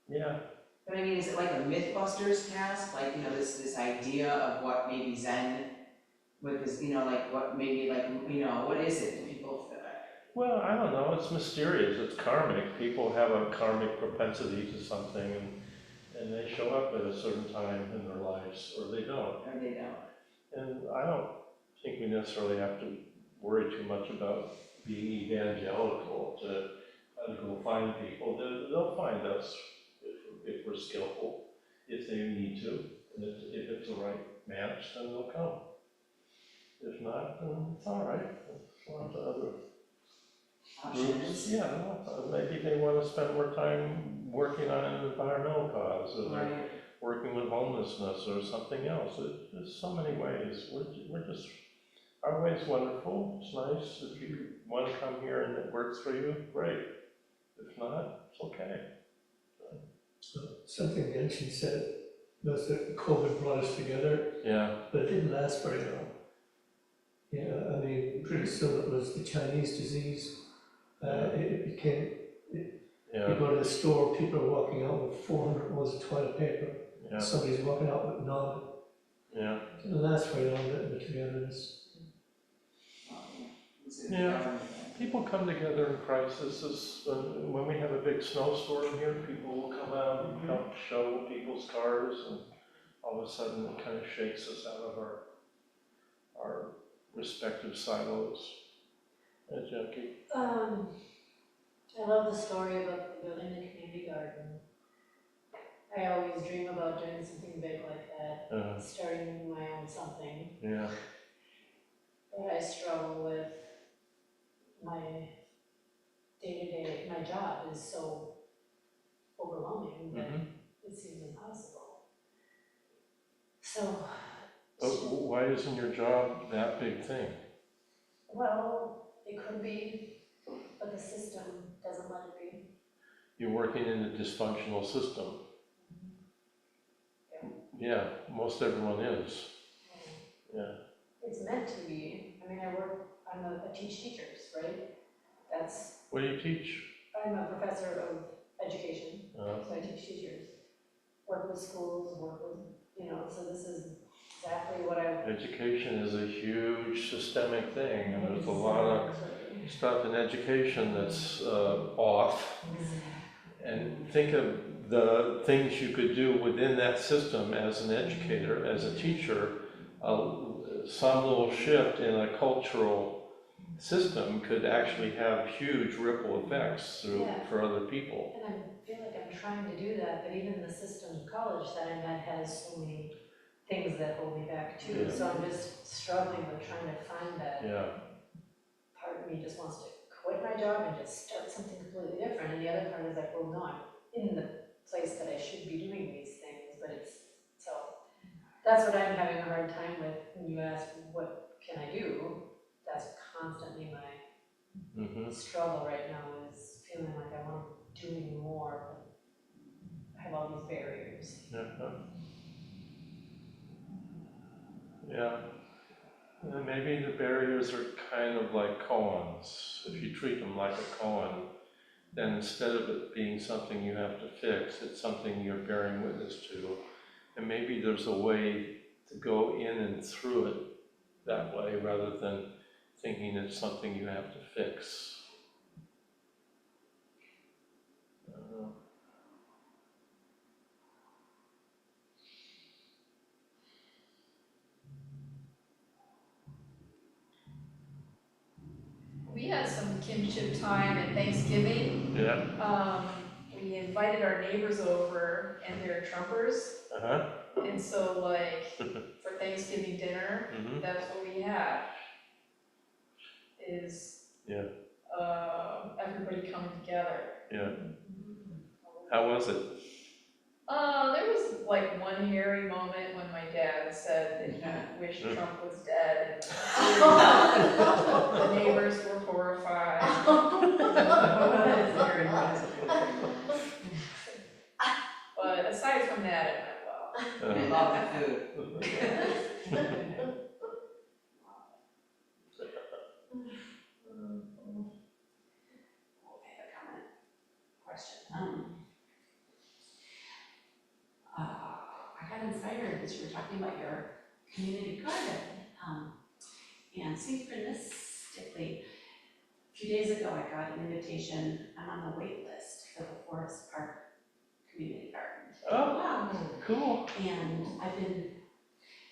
yeah. But I mean, is it like a Mythbusters task? Like, you know, this idea of what maybe Zen, what is, you know, like what maybe like, you know, what is it? Do people feel that? Well, I don't know. It's mysterious. It's karmic. People have a karmic propensity to something, and they show up at a certain time in their lives, or they don't. Or they don't. And I don't think we necessarily have to worry too much about being evangelical to go find people. They'll find us if we're skillful, if they need to. And if it's the right match, then they'll come. If not, then it's all right. There's lots of other groups. Options. Yeah, maybe they want to spend more time working on an environmental cause, or they're Right. working with homelessness or something else. There's so many ways. We're just, our way's wonderful. It's nice. If you want to come here and it works for you, great. If not, it's okay. Something that she said was that COVID brought us together, Yeah, but it didn't last very long. Yeah, I mean, pretty soon it was the Chinese disease. It became, you yeah, go to the store, people are walking out with 400 rolls of toilet paper. yeah, Somebody's walking out with none. yeah. It didn't last very long, the togetherness. Yeah. People come together in crisis. When we have a big snowstorm here, people will come out and help shovel people's cars, and all of a sudden it kind of shakes us out of our respective silos. Yeah, Jackie? I love the story about building the community garden. I always dream about doing something big like that, starting my own something, Yeah, but I struggle with my day-to-day, my job is so overwhelming that it seems impossible. So, but why isn't your job that big thing? well, it could be, but the system doesn't let it be. You're working in a dysfunctional system. Yeah, most everyone is. Yeah. It's meant to be. I mean, I teach teachers, right? What do you teach? I'm a professor of education, so I teach teachers. Work with schools, so this is exactly what I. Education is a huge systemic thing, and there's a lot of stuff in education that's off. And think of the things you could do within that system as an educator, as a teacher. Some little shift in a cultural system could actually have huge ripple effects for other people. And I feel like I'm trying to do that, but even the system of college that I'm at has so many things that hold me back too. Yeah. So I'm just struggling with trying to find that. Yeah, Part of me just wants to quit my job and just start something completely different, and the other part is like, well, no, I'm in the place that I should be doing these things, but so that's what I'm having a hard time with. When you ask what can I do, that's constantly my struggle right now, is feeling like I want to do more, but I have all these barriers. Yeah. And maybe the barriers are kind of like koans. If you treat them like a koan, then instead of it being something you have to fix, it's something you're bearing witness to. And maybe there's a way to go in and through it that way, rather than thinking it's something you have to fix. I don't know. We had some kinship time at Thanksgiving. Yeah. We invited our neighbors over, and they're Trumpers. And so, like, for Thanksgiving dinner, that's what we had. Is everybody coming together. Yeah. How was it? There was like one hairy moment when my dad said that he wished Trump was dead, and the neighbors were horrified. That is a hairy moment. But aside from that, it went well. I love the food. I have a comment, question. I got inspired as you were talking about your community garden. And synchronistically, a few days ago, I got an invitation. I'm on the wait list for the Forest Park Community Garden. Oh, Wow. cool. And I've been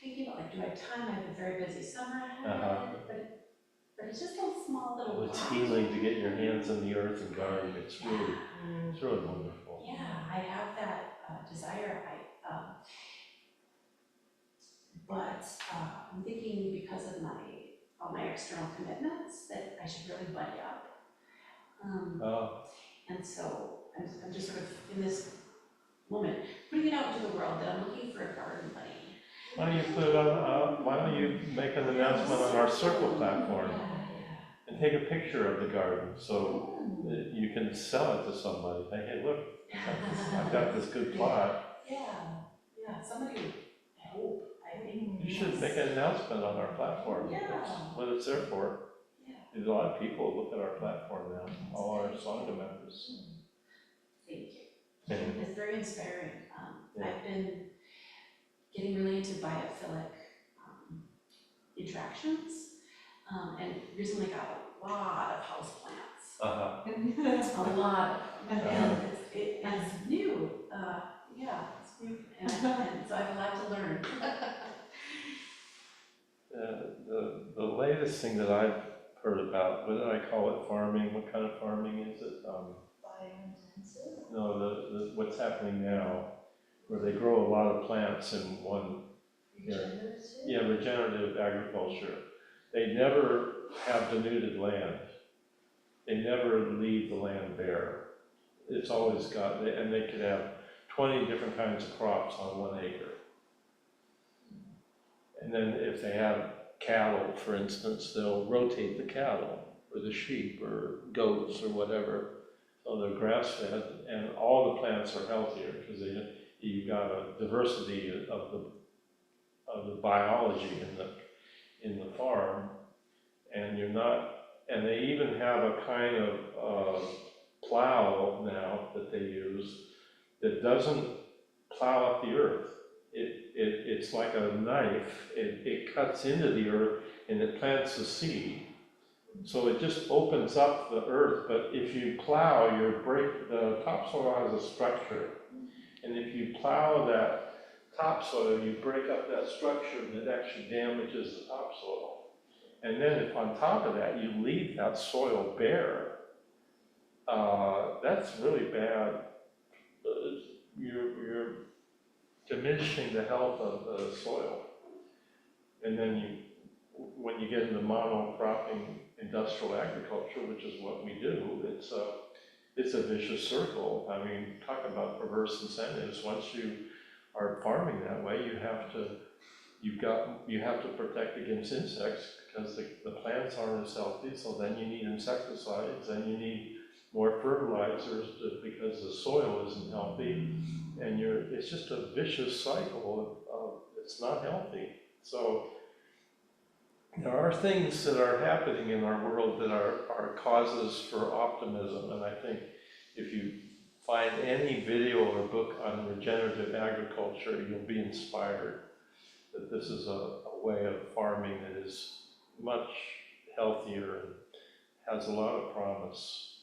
thinking about, like, do I have time? I have a very busy summer ahead, but it's just a small little. It's healing to get your hands in the earth and garden. It's really wonderful. Yeah, I have that desire. but I'm thinking because of all my external commitments that I should really buddy up. And so I'm just sort of in this moment, putting it out into the world that I'm looking for a garden buddy. Why don't you put it on, why don't you make an announcement on our Circle platform and take a picture of the garden so that you can sell it to somebody. Say, hey, look, I've got this good plot. Yeah, somebody would, I hope, I think. You should make an announcement on our platform. Yeah. That's what it's there for. Yeah. There's a lot of people who look at our platform now, all our Sangha members. Thank you. Anyway. It's very inspiring. Yeah. I've been getting really into biophilic interactions, and recently got a lot of houseplants. A lot of them, and it's new. It's new, and so I have a lot to learn. The latest thing that I've heard about, what did I call it, farming? What kind of farming is it? Biointensive? No, what's happening now, where they grow a lot of plants in one area. Yeah, regenerative agriculture. They never have denuded land. They never leave the land bare. It's always got, and they could have 20 different kinds of crops on 1 acre. And then if they have cattle, for instance, they'll rotate the cattle, or the sheep, or goats, or whatever. So they're grass-fed, and all the plants are healthier, because you've got a diversity of the biology in the farm, and and they even have a kind of plow now that they use that doesn't plow up the earth. It's like a knife. It cuts into the earth and it plants the seed. So it just opens up the earth, but if you plow, the topsoil has a structure. And if you plow that topsoil, you break up that structure and it actually damages the topsoil. And then if on top of that you leave that soil bare, that's really bad. You're diminishing the health of the soil. And then when you get into monocropping industrial agriculture, which is what we do, it's a vicious circle. I mean, talk about perverse incentives. Once you are farming that way, you have to protect against insects because the plants aren't as healthy. So then you need insecticides, then you need more fertilizers because the soil isn't healthy, and it's just a vicious cycle of it's not healthy. So there are things that are happening in our world that are causes for optimism, and I think if you find any video or book on regenerative agriculture, you'll be inspired that this is a way of farming that is much healthier and has a lot of promise.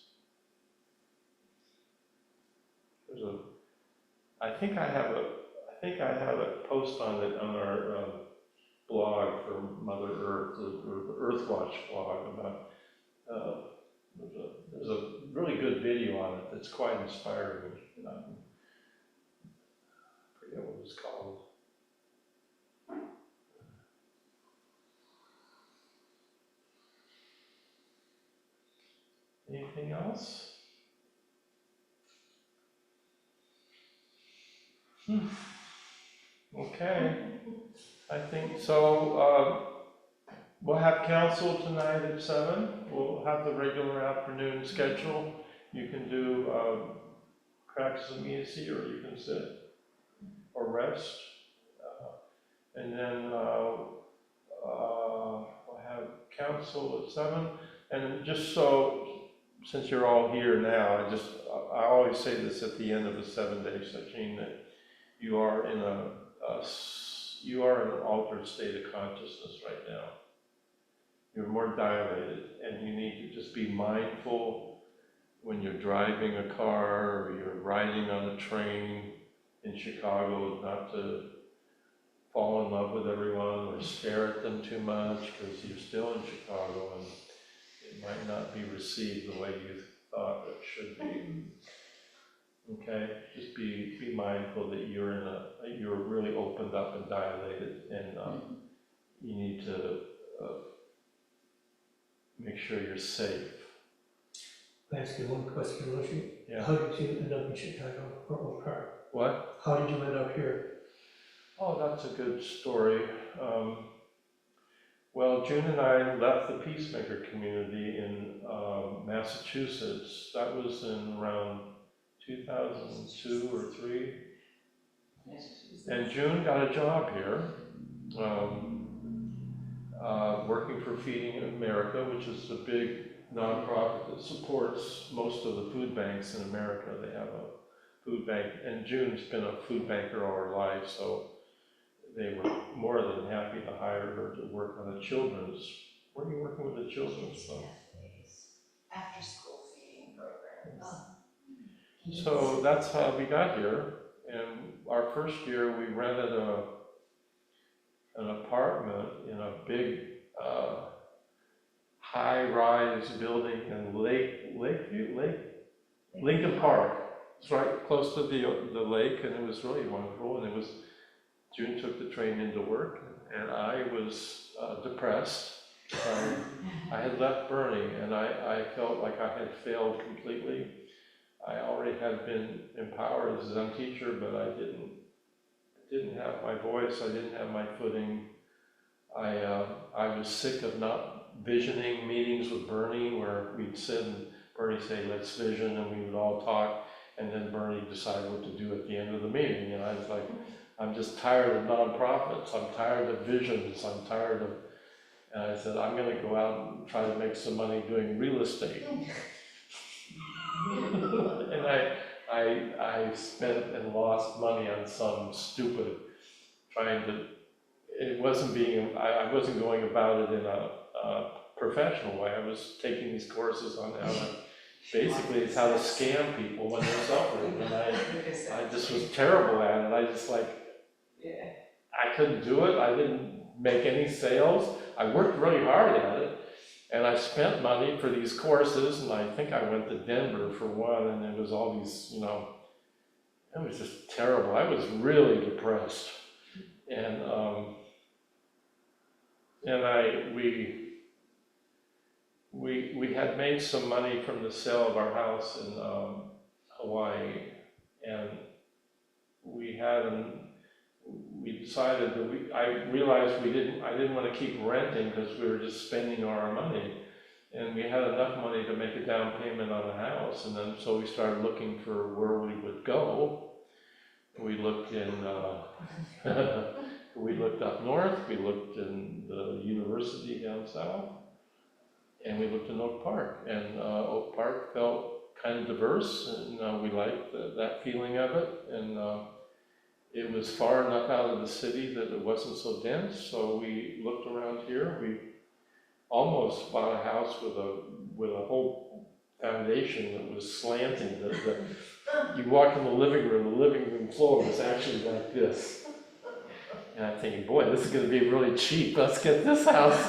I think I have a post on it on our blog for Mother Earth, or the Earthwatch blog about, there's a really good video on it that's quite inspiring. I forget what it's called. Anything else? Okay, I think so. We'll have council tonight at 7. We'll have the regular afternoon schedule. You can do practice immediacy, or you can sit or rest. And then we'll have council at 7. And just so, since you're all here now, I always say this at the end of a 7-day session, that you are in an altered state of consciousness right now. You're more dilated, and you need to just be mindful when you're driving a car or you're riding on a train in Chicago, not to fall in love with everyone or stare at them too much, because you're still in Chicago and it might not be received the way you thought it should be. Okay, just be mindful that you're really opened up and dilated, and you need to make sure you're safe. Can I ask you one question, Roshi? Yeah. How did you end up in Chicago, or what part? What? How did you end up here? Oh, that's a good story. Well, June and I left the Peacemaker community in Massachusetts. That was in around 2002 or 3. And June got a job here, working for Feeding America, which is a big nonprofit that supports most of the food banks in America. They have a food bank, and June's been a food banker all her life, so they were more than happy to hire her to work on the children's. Were you working with the children's stuff? After school feeding programs. So that's how we got here. And our first year, we rented an apartment in a big high-rise building in Lincoln Park. It's right close to the lake, and it was really wonderful. And it was June took the train into work, and I was depressed. I had left Bernie, and I felt like I had failed completely. I already had been empowered as a Zen teacher, but I didn't have my voice. I didn't have my footing. I was sick of not visioning meetings with Bernie, where we'd sit and Bernie say, "Let's vision," and we would all talk, and then Bernie decided what to do at the end of the meeting. And I was like, I'm just tired of nonprofits. I'm tired of visions. I'm tired of. And I said, I'm going to go out and try to make some money doing real estate. And I spent and lost money on some stupid it wasn't I wasn't going about it in a professional way. I was taking these courses on how to, basically it's how to scam people when they're suffering. And I just was terrible at it. I just I couldn't do it. I didn't make any sales. I worked really hard at it. And I spent money for these courses, and I think I went to Denver for one, and it was all these, it was just terrible. I was really depressed. And we had made some money from the sale of our house in Hawaii, and we decided that I realized I didn't want to keep renting because we were just spending all our money. And we had enough money to make a down payment on the house, and then so we started looking for where we would go. We looked we looked up north, we looked in the university down south, and we looked in Oak Park. And Oak Park felt kind of diverse, and we liked that feeling of it. And it was far enough out of the city that it wasn't so dense, so we looked around here. We almost bought a house with a whole foundation that was slanting. You walk in the living room floor was actually like this. And I'm thinking, boy, this is going to be really cheap. Let's get this house.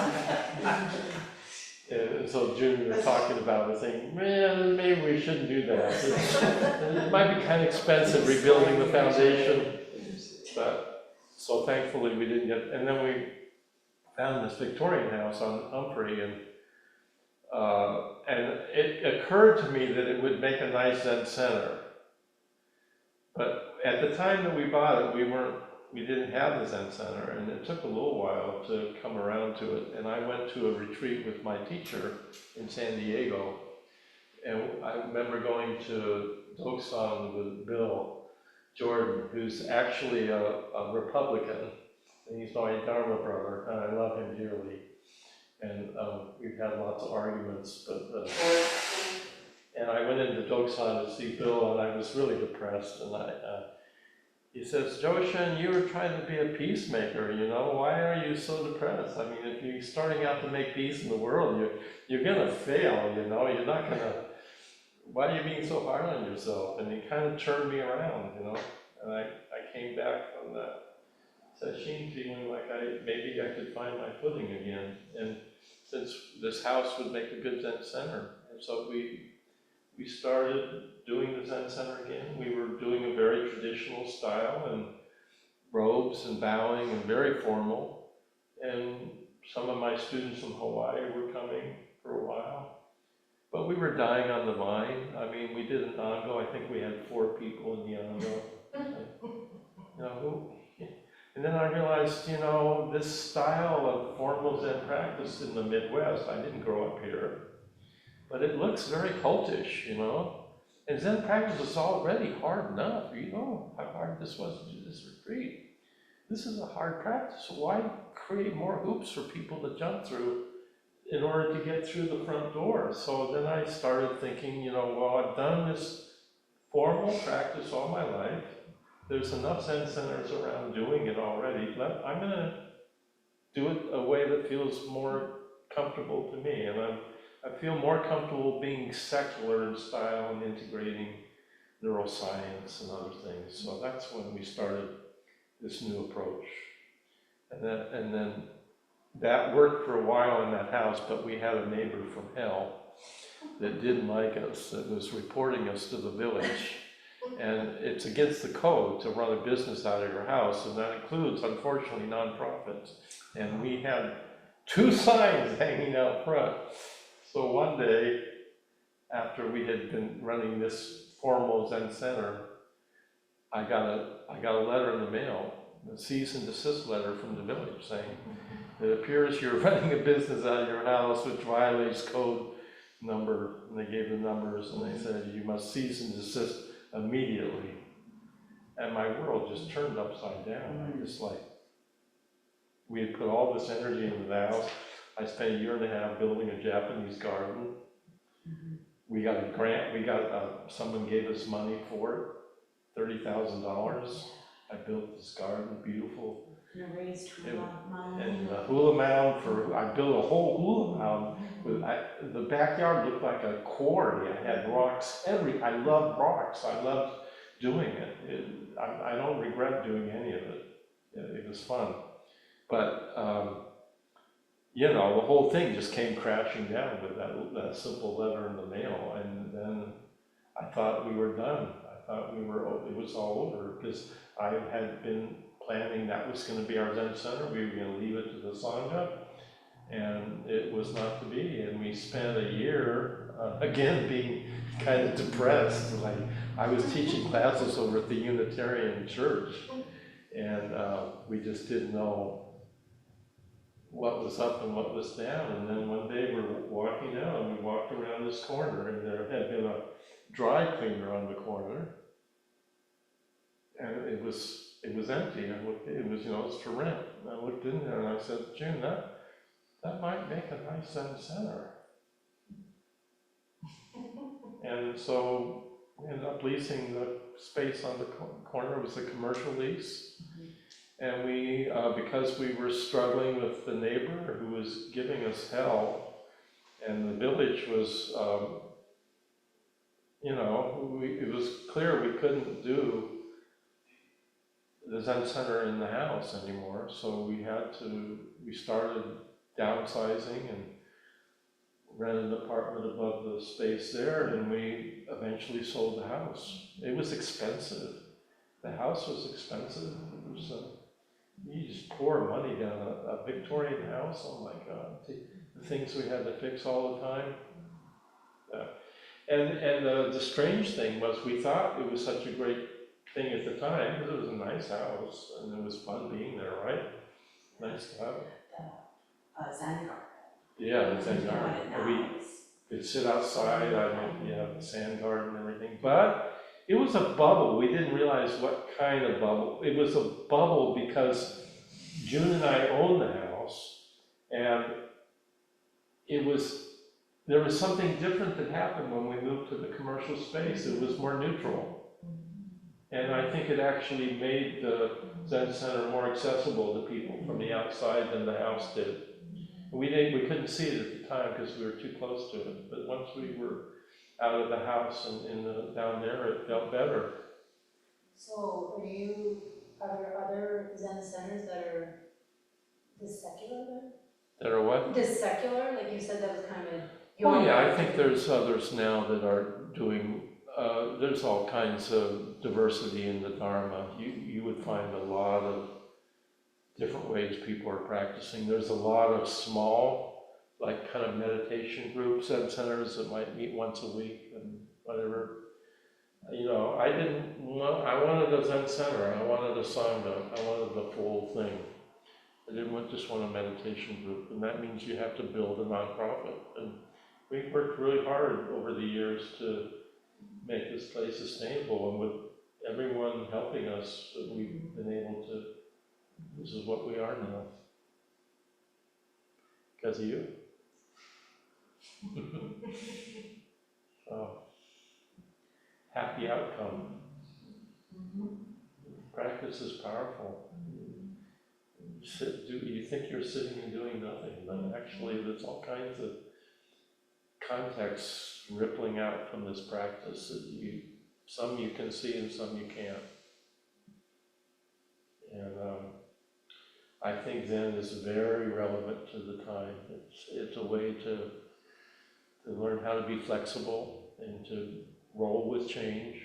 And so June was talking about it, saying, man, maybe we shouldn't do that. It might be kind of expensive rebuilding the foundation. But so thankfully we didn't get, and then we found this Victorian house on Humphrey, and it occurred to me that it would make a nice Zen center. But at the time that we bought it, we didn't have the Zen center, and it took a little while to come around to it. And I went to a retreat with my teacher in San Diego, and I remember going to Doksan with Bill Jordan, who's actually a Republican, and he's my Dharma brother, and I love him dearly. And we've had lots of arguments, but and I went into Doksan to see Bill, and I was really depressed. And he says, Joshin, you were trying to be a peacemaker, why are you so depressed? I mean, if you're starting out to make peace in the world, you're gonna fail, you're not gonna. Why are you being so hard on yourself? And he kind of turned me around, and I came back from that session feeling like maybe I could find my footing again. And since this house would make a good Zen center, and so we started doing the Zen center again. We were doing a very traditional style and robes and bowing and very formal. and some of my students from Hawaii were coming for a while. But we were dying on the vine. I mean, we did an ongo, I think we had 4 people in the ongo. You know, and then I realized, you know, this style of formal Zen practice in the Midwest, I didn't grow up here, but it looks very cultish, you know? And Zen practice is already hard enough. You know how hard this was to do this retreat. This is a hard practice. Why create more hoops for people to jump through in order to get through the front door? So then I started thinking, you know, well, I've done this formal practice all my life. There's enough Zen centers around doing it already. I'm going to do it a way that feels more comfortable to me. And I feel more comfortable being secular in style and integrating neuroscience and other things. So that's when we started this new approach. And then that worked for a while in that house, but we had a neighbor from hell that didn't like us, that was reporting us to the village. And it's against the code to run a business out of your house, and that includes, unfortunately, nonprofits. And we had 2 signs hanging out front. So one day, after we had been running this formal Zen center, I got a letter in the mail, a cease and desist letter from the village saying, it appears you're running a business out of your house which violates code number, and they gave the numbers, and they said you must cease and desist immediately. And my world just turned upside down. I just like, we had put all this energy into the house. I spent a year and a half building a Japanese garden. We got a grant, someone gave us money for it, $30,000. I built this garden, beautiful. And a raised hula mound. And the hula mound I built a whole hula mound. The backyard looked like a quarry. I had rocks I loved rocks. I loved doing it. I don't regret doing any of it. It was fun. But, you know, the whole thing just came crashing down with that simple letter in the mail. And then I thought we were done. I thought it was all over, because I had been planning that was going to be our Zen center. We were going to leave it to the Sangha, and it was not to be. And we spent a year, again, being kind of depressed. Like, I was teaching classes over at the Unitarian Church, and we just didn't know what was up and what was down. And then one day we're walking out, and we walked around this corner, and there had been a dry cleaner on the corner, and it was empty. It was for rent. And I looked in there and I said, June, that might make a nice Zen center. And so we ended up leasing the space on the corner. It was a commercial lease. And we, because we were struggling with the neighbor who was giving us hell, and the village was, it was clear we couldn't do the Zen center in the house anymore, so we started downsizing and rented an apartment above the space there, and we eventually sold the house. It was expensive. The house was expensive. It was, you just pour money down a Victorian house, oh my God, the things we had to fix all the time. And the strange thing was, we thought it was such a great thing at the time, because it was a nice house, and it was fun being there, right? Nice to have it. Zen garden. Yeah, the Zen You know what it garden. now is. We could sit outside, the sand garden and everything, but it was a bubble. We didn't realize what kind of bubble. It was a bubble because June and I owned the house, and there was something different that happened when we moved to the commercial space. It was more neutral. And I think it actually made the Zen Center more accessible to people from the outside than the house did. We couldn't see it at the time because we were too close to it. But once we were out of the house and down there, it felt better. So are there other Zen centers that are this secular then? That are what? This secular, like you said, that was kind of Oh yeah, I think there's others now that are doing, there's all kinds of diversity in the Dharma. You would find a lot of different ways people are practicing. There's a lot of small, like kind of meditation groups at centers that might meet once a week and whatever. You know, I wanted a Zen center, I wanted a Sangha, I wanted the full thing. I didn't just want a meditation group, and that means you have to build a nonprofit. And we've worked really hard over the years to make this place sustainable, and with everyone helping us, we've been able to, this is what we are now. Because of you. So, happy outcome. Practice is powerful. You think you're sitting and doing nothing, but actually there's all kinds of contexts rippling out from this practice that some you can see and some you can't. And I think Zen is very relevant to the time. It's a way to learn how to be flexible and to roll with change.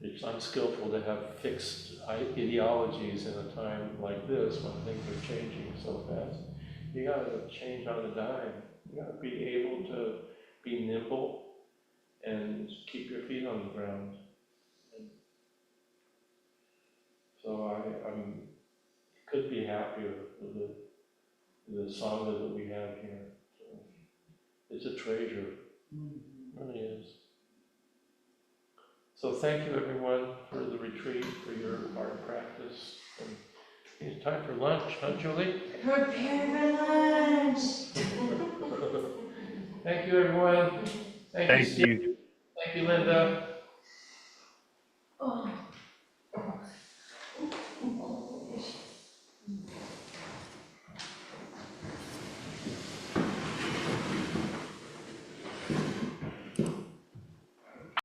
It's unskillful to have fixed ideologies in a time like this when things are changing so fast. You gotta change on a dime. You gotta be able to be nimble and keep your feet on the ground. So I could be happier with the Sangha that we have here. So it's a treasure, it really is. So thank you everyone for the retreat, for your hard practice. And it's time for lunch, huh Julie? Prepare for lunch. Thank you everyone. Thank you Steve. Thank you Linda. Oh.